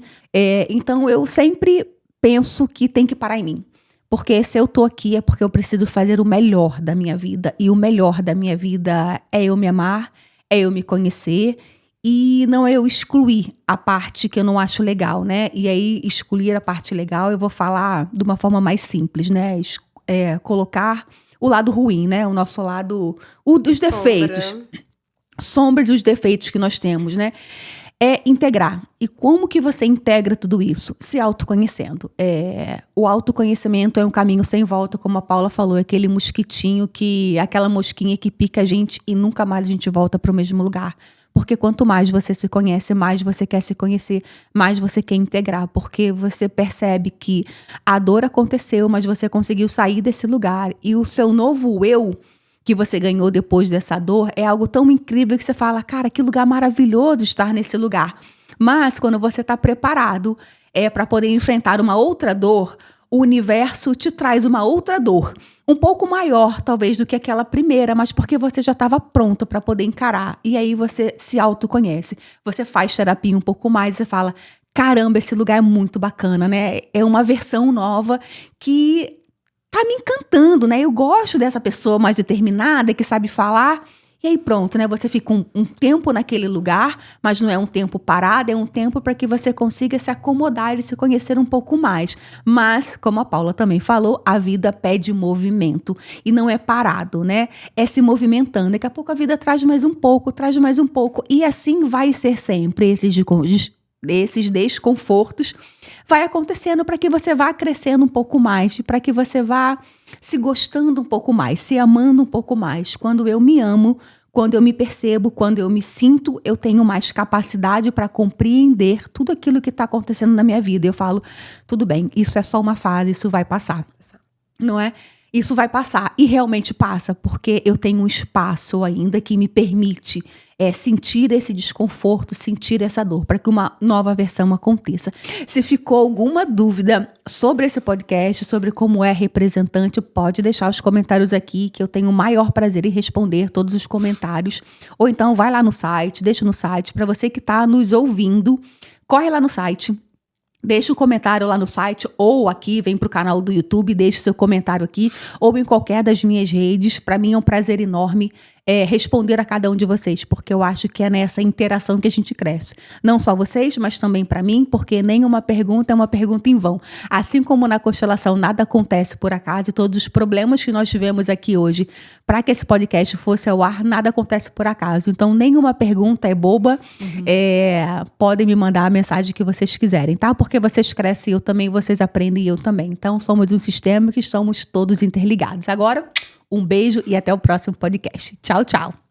S2: Então eu sempre penso que tem que parar em mim. Porque se eu tô aqui é porque eu preciso fazer o melhor da minha vida. E o melhor da minha vida é eu me amar, é eu me conhecer. E não é eu excluir a parte que eu não acho legal, né? E aí, excluir a parte legal, eu vou falar de uma forma mais simples, né? Colocar o lado ruim, né? O nosso lado, dos defeitos. Sombras e os defeitos que nós temos, né? Integrar. E como que você integra tudo isso? Se autoconhecendo. O autoconhecimento é um caminho sem volta, como a Paula falou, aquele mosquitinho aquela mosquinha que pica a gente e nunca mais a gente volta para o mesmo lugar. Porque quanto mais você se conhece, mais você quer se conhecer, mais você quer integrar. Porque você percebe que a dor aconteceu, mas você conseguiu sair desse lugar. E o seu novo eu que você ganhou depois dessa dor é algo tão incrível que você fala, cara, que lugar maravilhoso estar nesse lugar. Mas quando você está preparado para poder enfrentar uma outra dor, o universo te traz uma outra dor. Um pouco maior, talvez, do que aquela primeira, mas porque você já estava pronto para poder encarar. E aí você se autoconhece. Você faz terapia um pouco mais e você fala, caramba, esse lugar é muito bacana, né? É uma versão nova que tá me encantando, né? Eu gosto dessa pessoa mais determinada, que sabe falar. E aí pronto, né? Você fica um tempo naquele lugar, mas não é um tempo parado, é um tempo para que você consiga se acomodar e se conhecer um pouco mais. Mas, como a Paula também falou, a vida pede movimento. E não é parado, né? É se movimentando. Daqui a pouco a vida traz mais um pouco, traz mais um pouco. E assim vai ser sempre esses desconfortos vai acontecendo para que você vá crescendo um pouco mais, para que você vá se gostando um pouco mais, se amando um pouco mais. Quando eu me amo, quando eu me percebo, quando eu me sinto, eu tenho mais capacidade para compreender tudo aquilo que está acontecendo na minha vida. Eu falo, tudo bem, isso é só uma fase, isso vai passar. Não é? Isso vai passar. E realmente passa, porque eu tenho um espaço ainda que me permite sentir esse desconforto, sentir essa dor, para que uma nova versão aconteça. Se ficou alguma dúvida sobre esse podcast, sobre como é representante, pode deixar os comentários aqui, que eu tenho o maior prazer em responder todos os comentários. Ou então vai lá no site, deixa no site. Para você que está nos ouvindo, corre lá no site. Deixa um comentário lá no site ou aqui, vem pro canal do YouTube, deixa seu comentário aqui ou em qualquer das minhas redes. Para mim é um prazer enorme responder a cada um de vocês, porque eu acho que é nessa interação que a gente cresce. Não só vocês, mas também para mim, porque nenhuma pergunta é uma pergunta em vão. Assim como na constelação nada acontece por acaso e todos os problemas que nós tivemos aqui hoje, para que esse podcast fosse ao ar, nada acontece por acaso. Então nenhuma pergunta é boba. Podem me mandar a mensagem que vocês quiserem, tá? Porque vocês crescem, eu também, vocês aprendem e eu também. Então somos um sistema que estamos todos interligados. Agora, um beijo e até o próximo podcast. Tchau, tchau.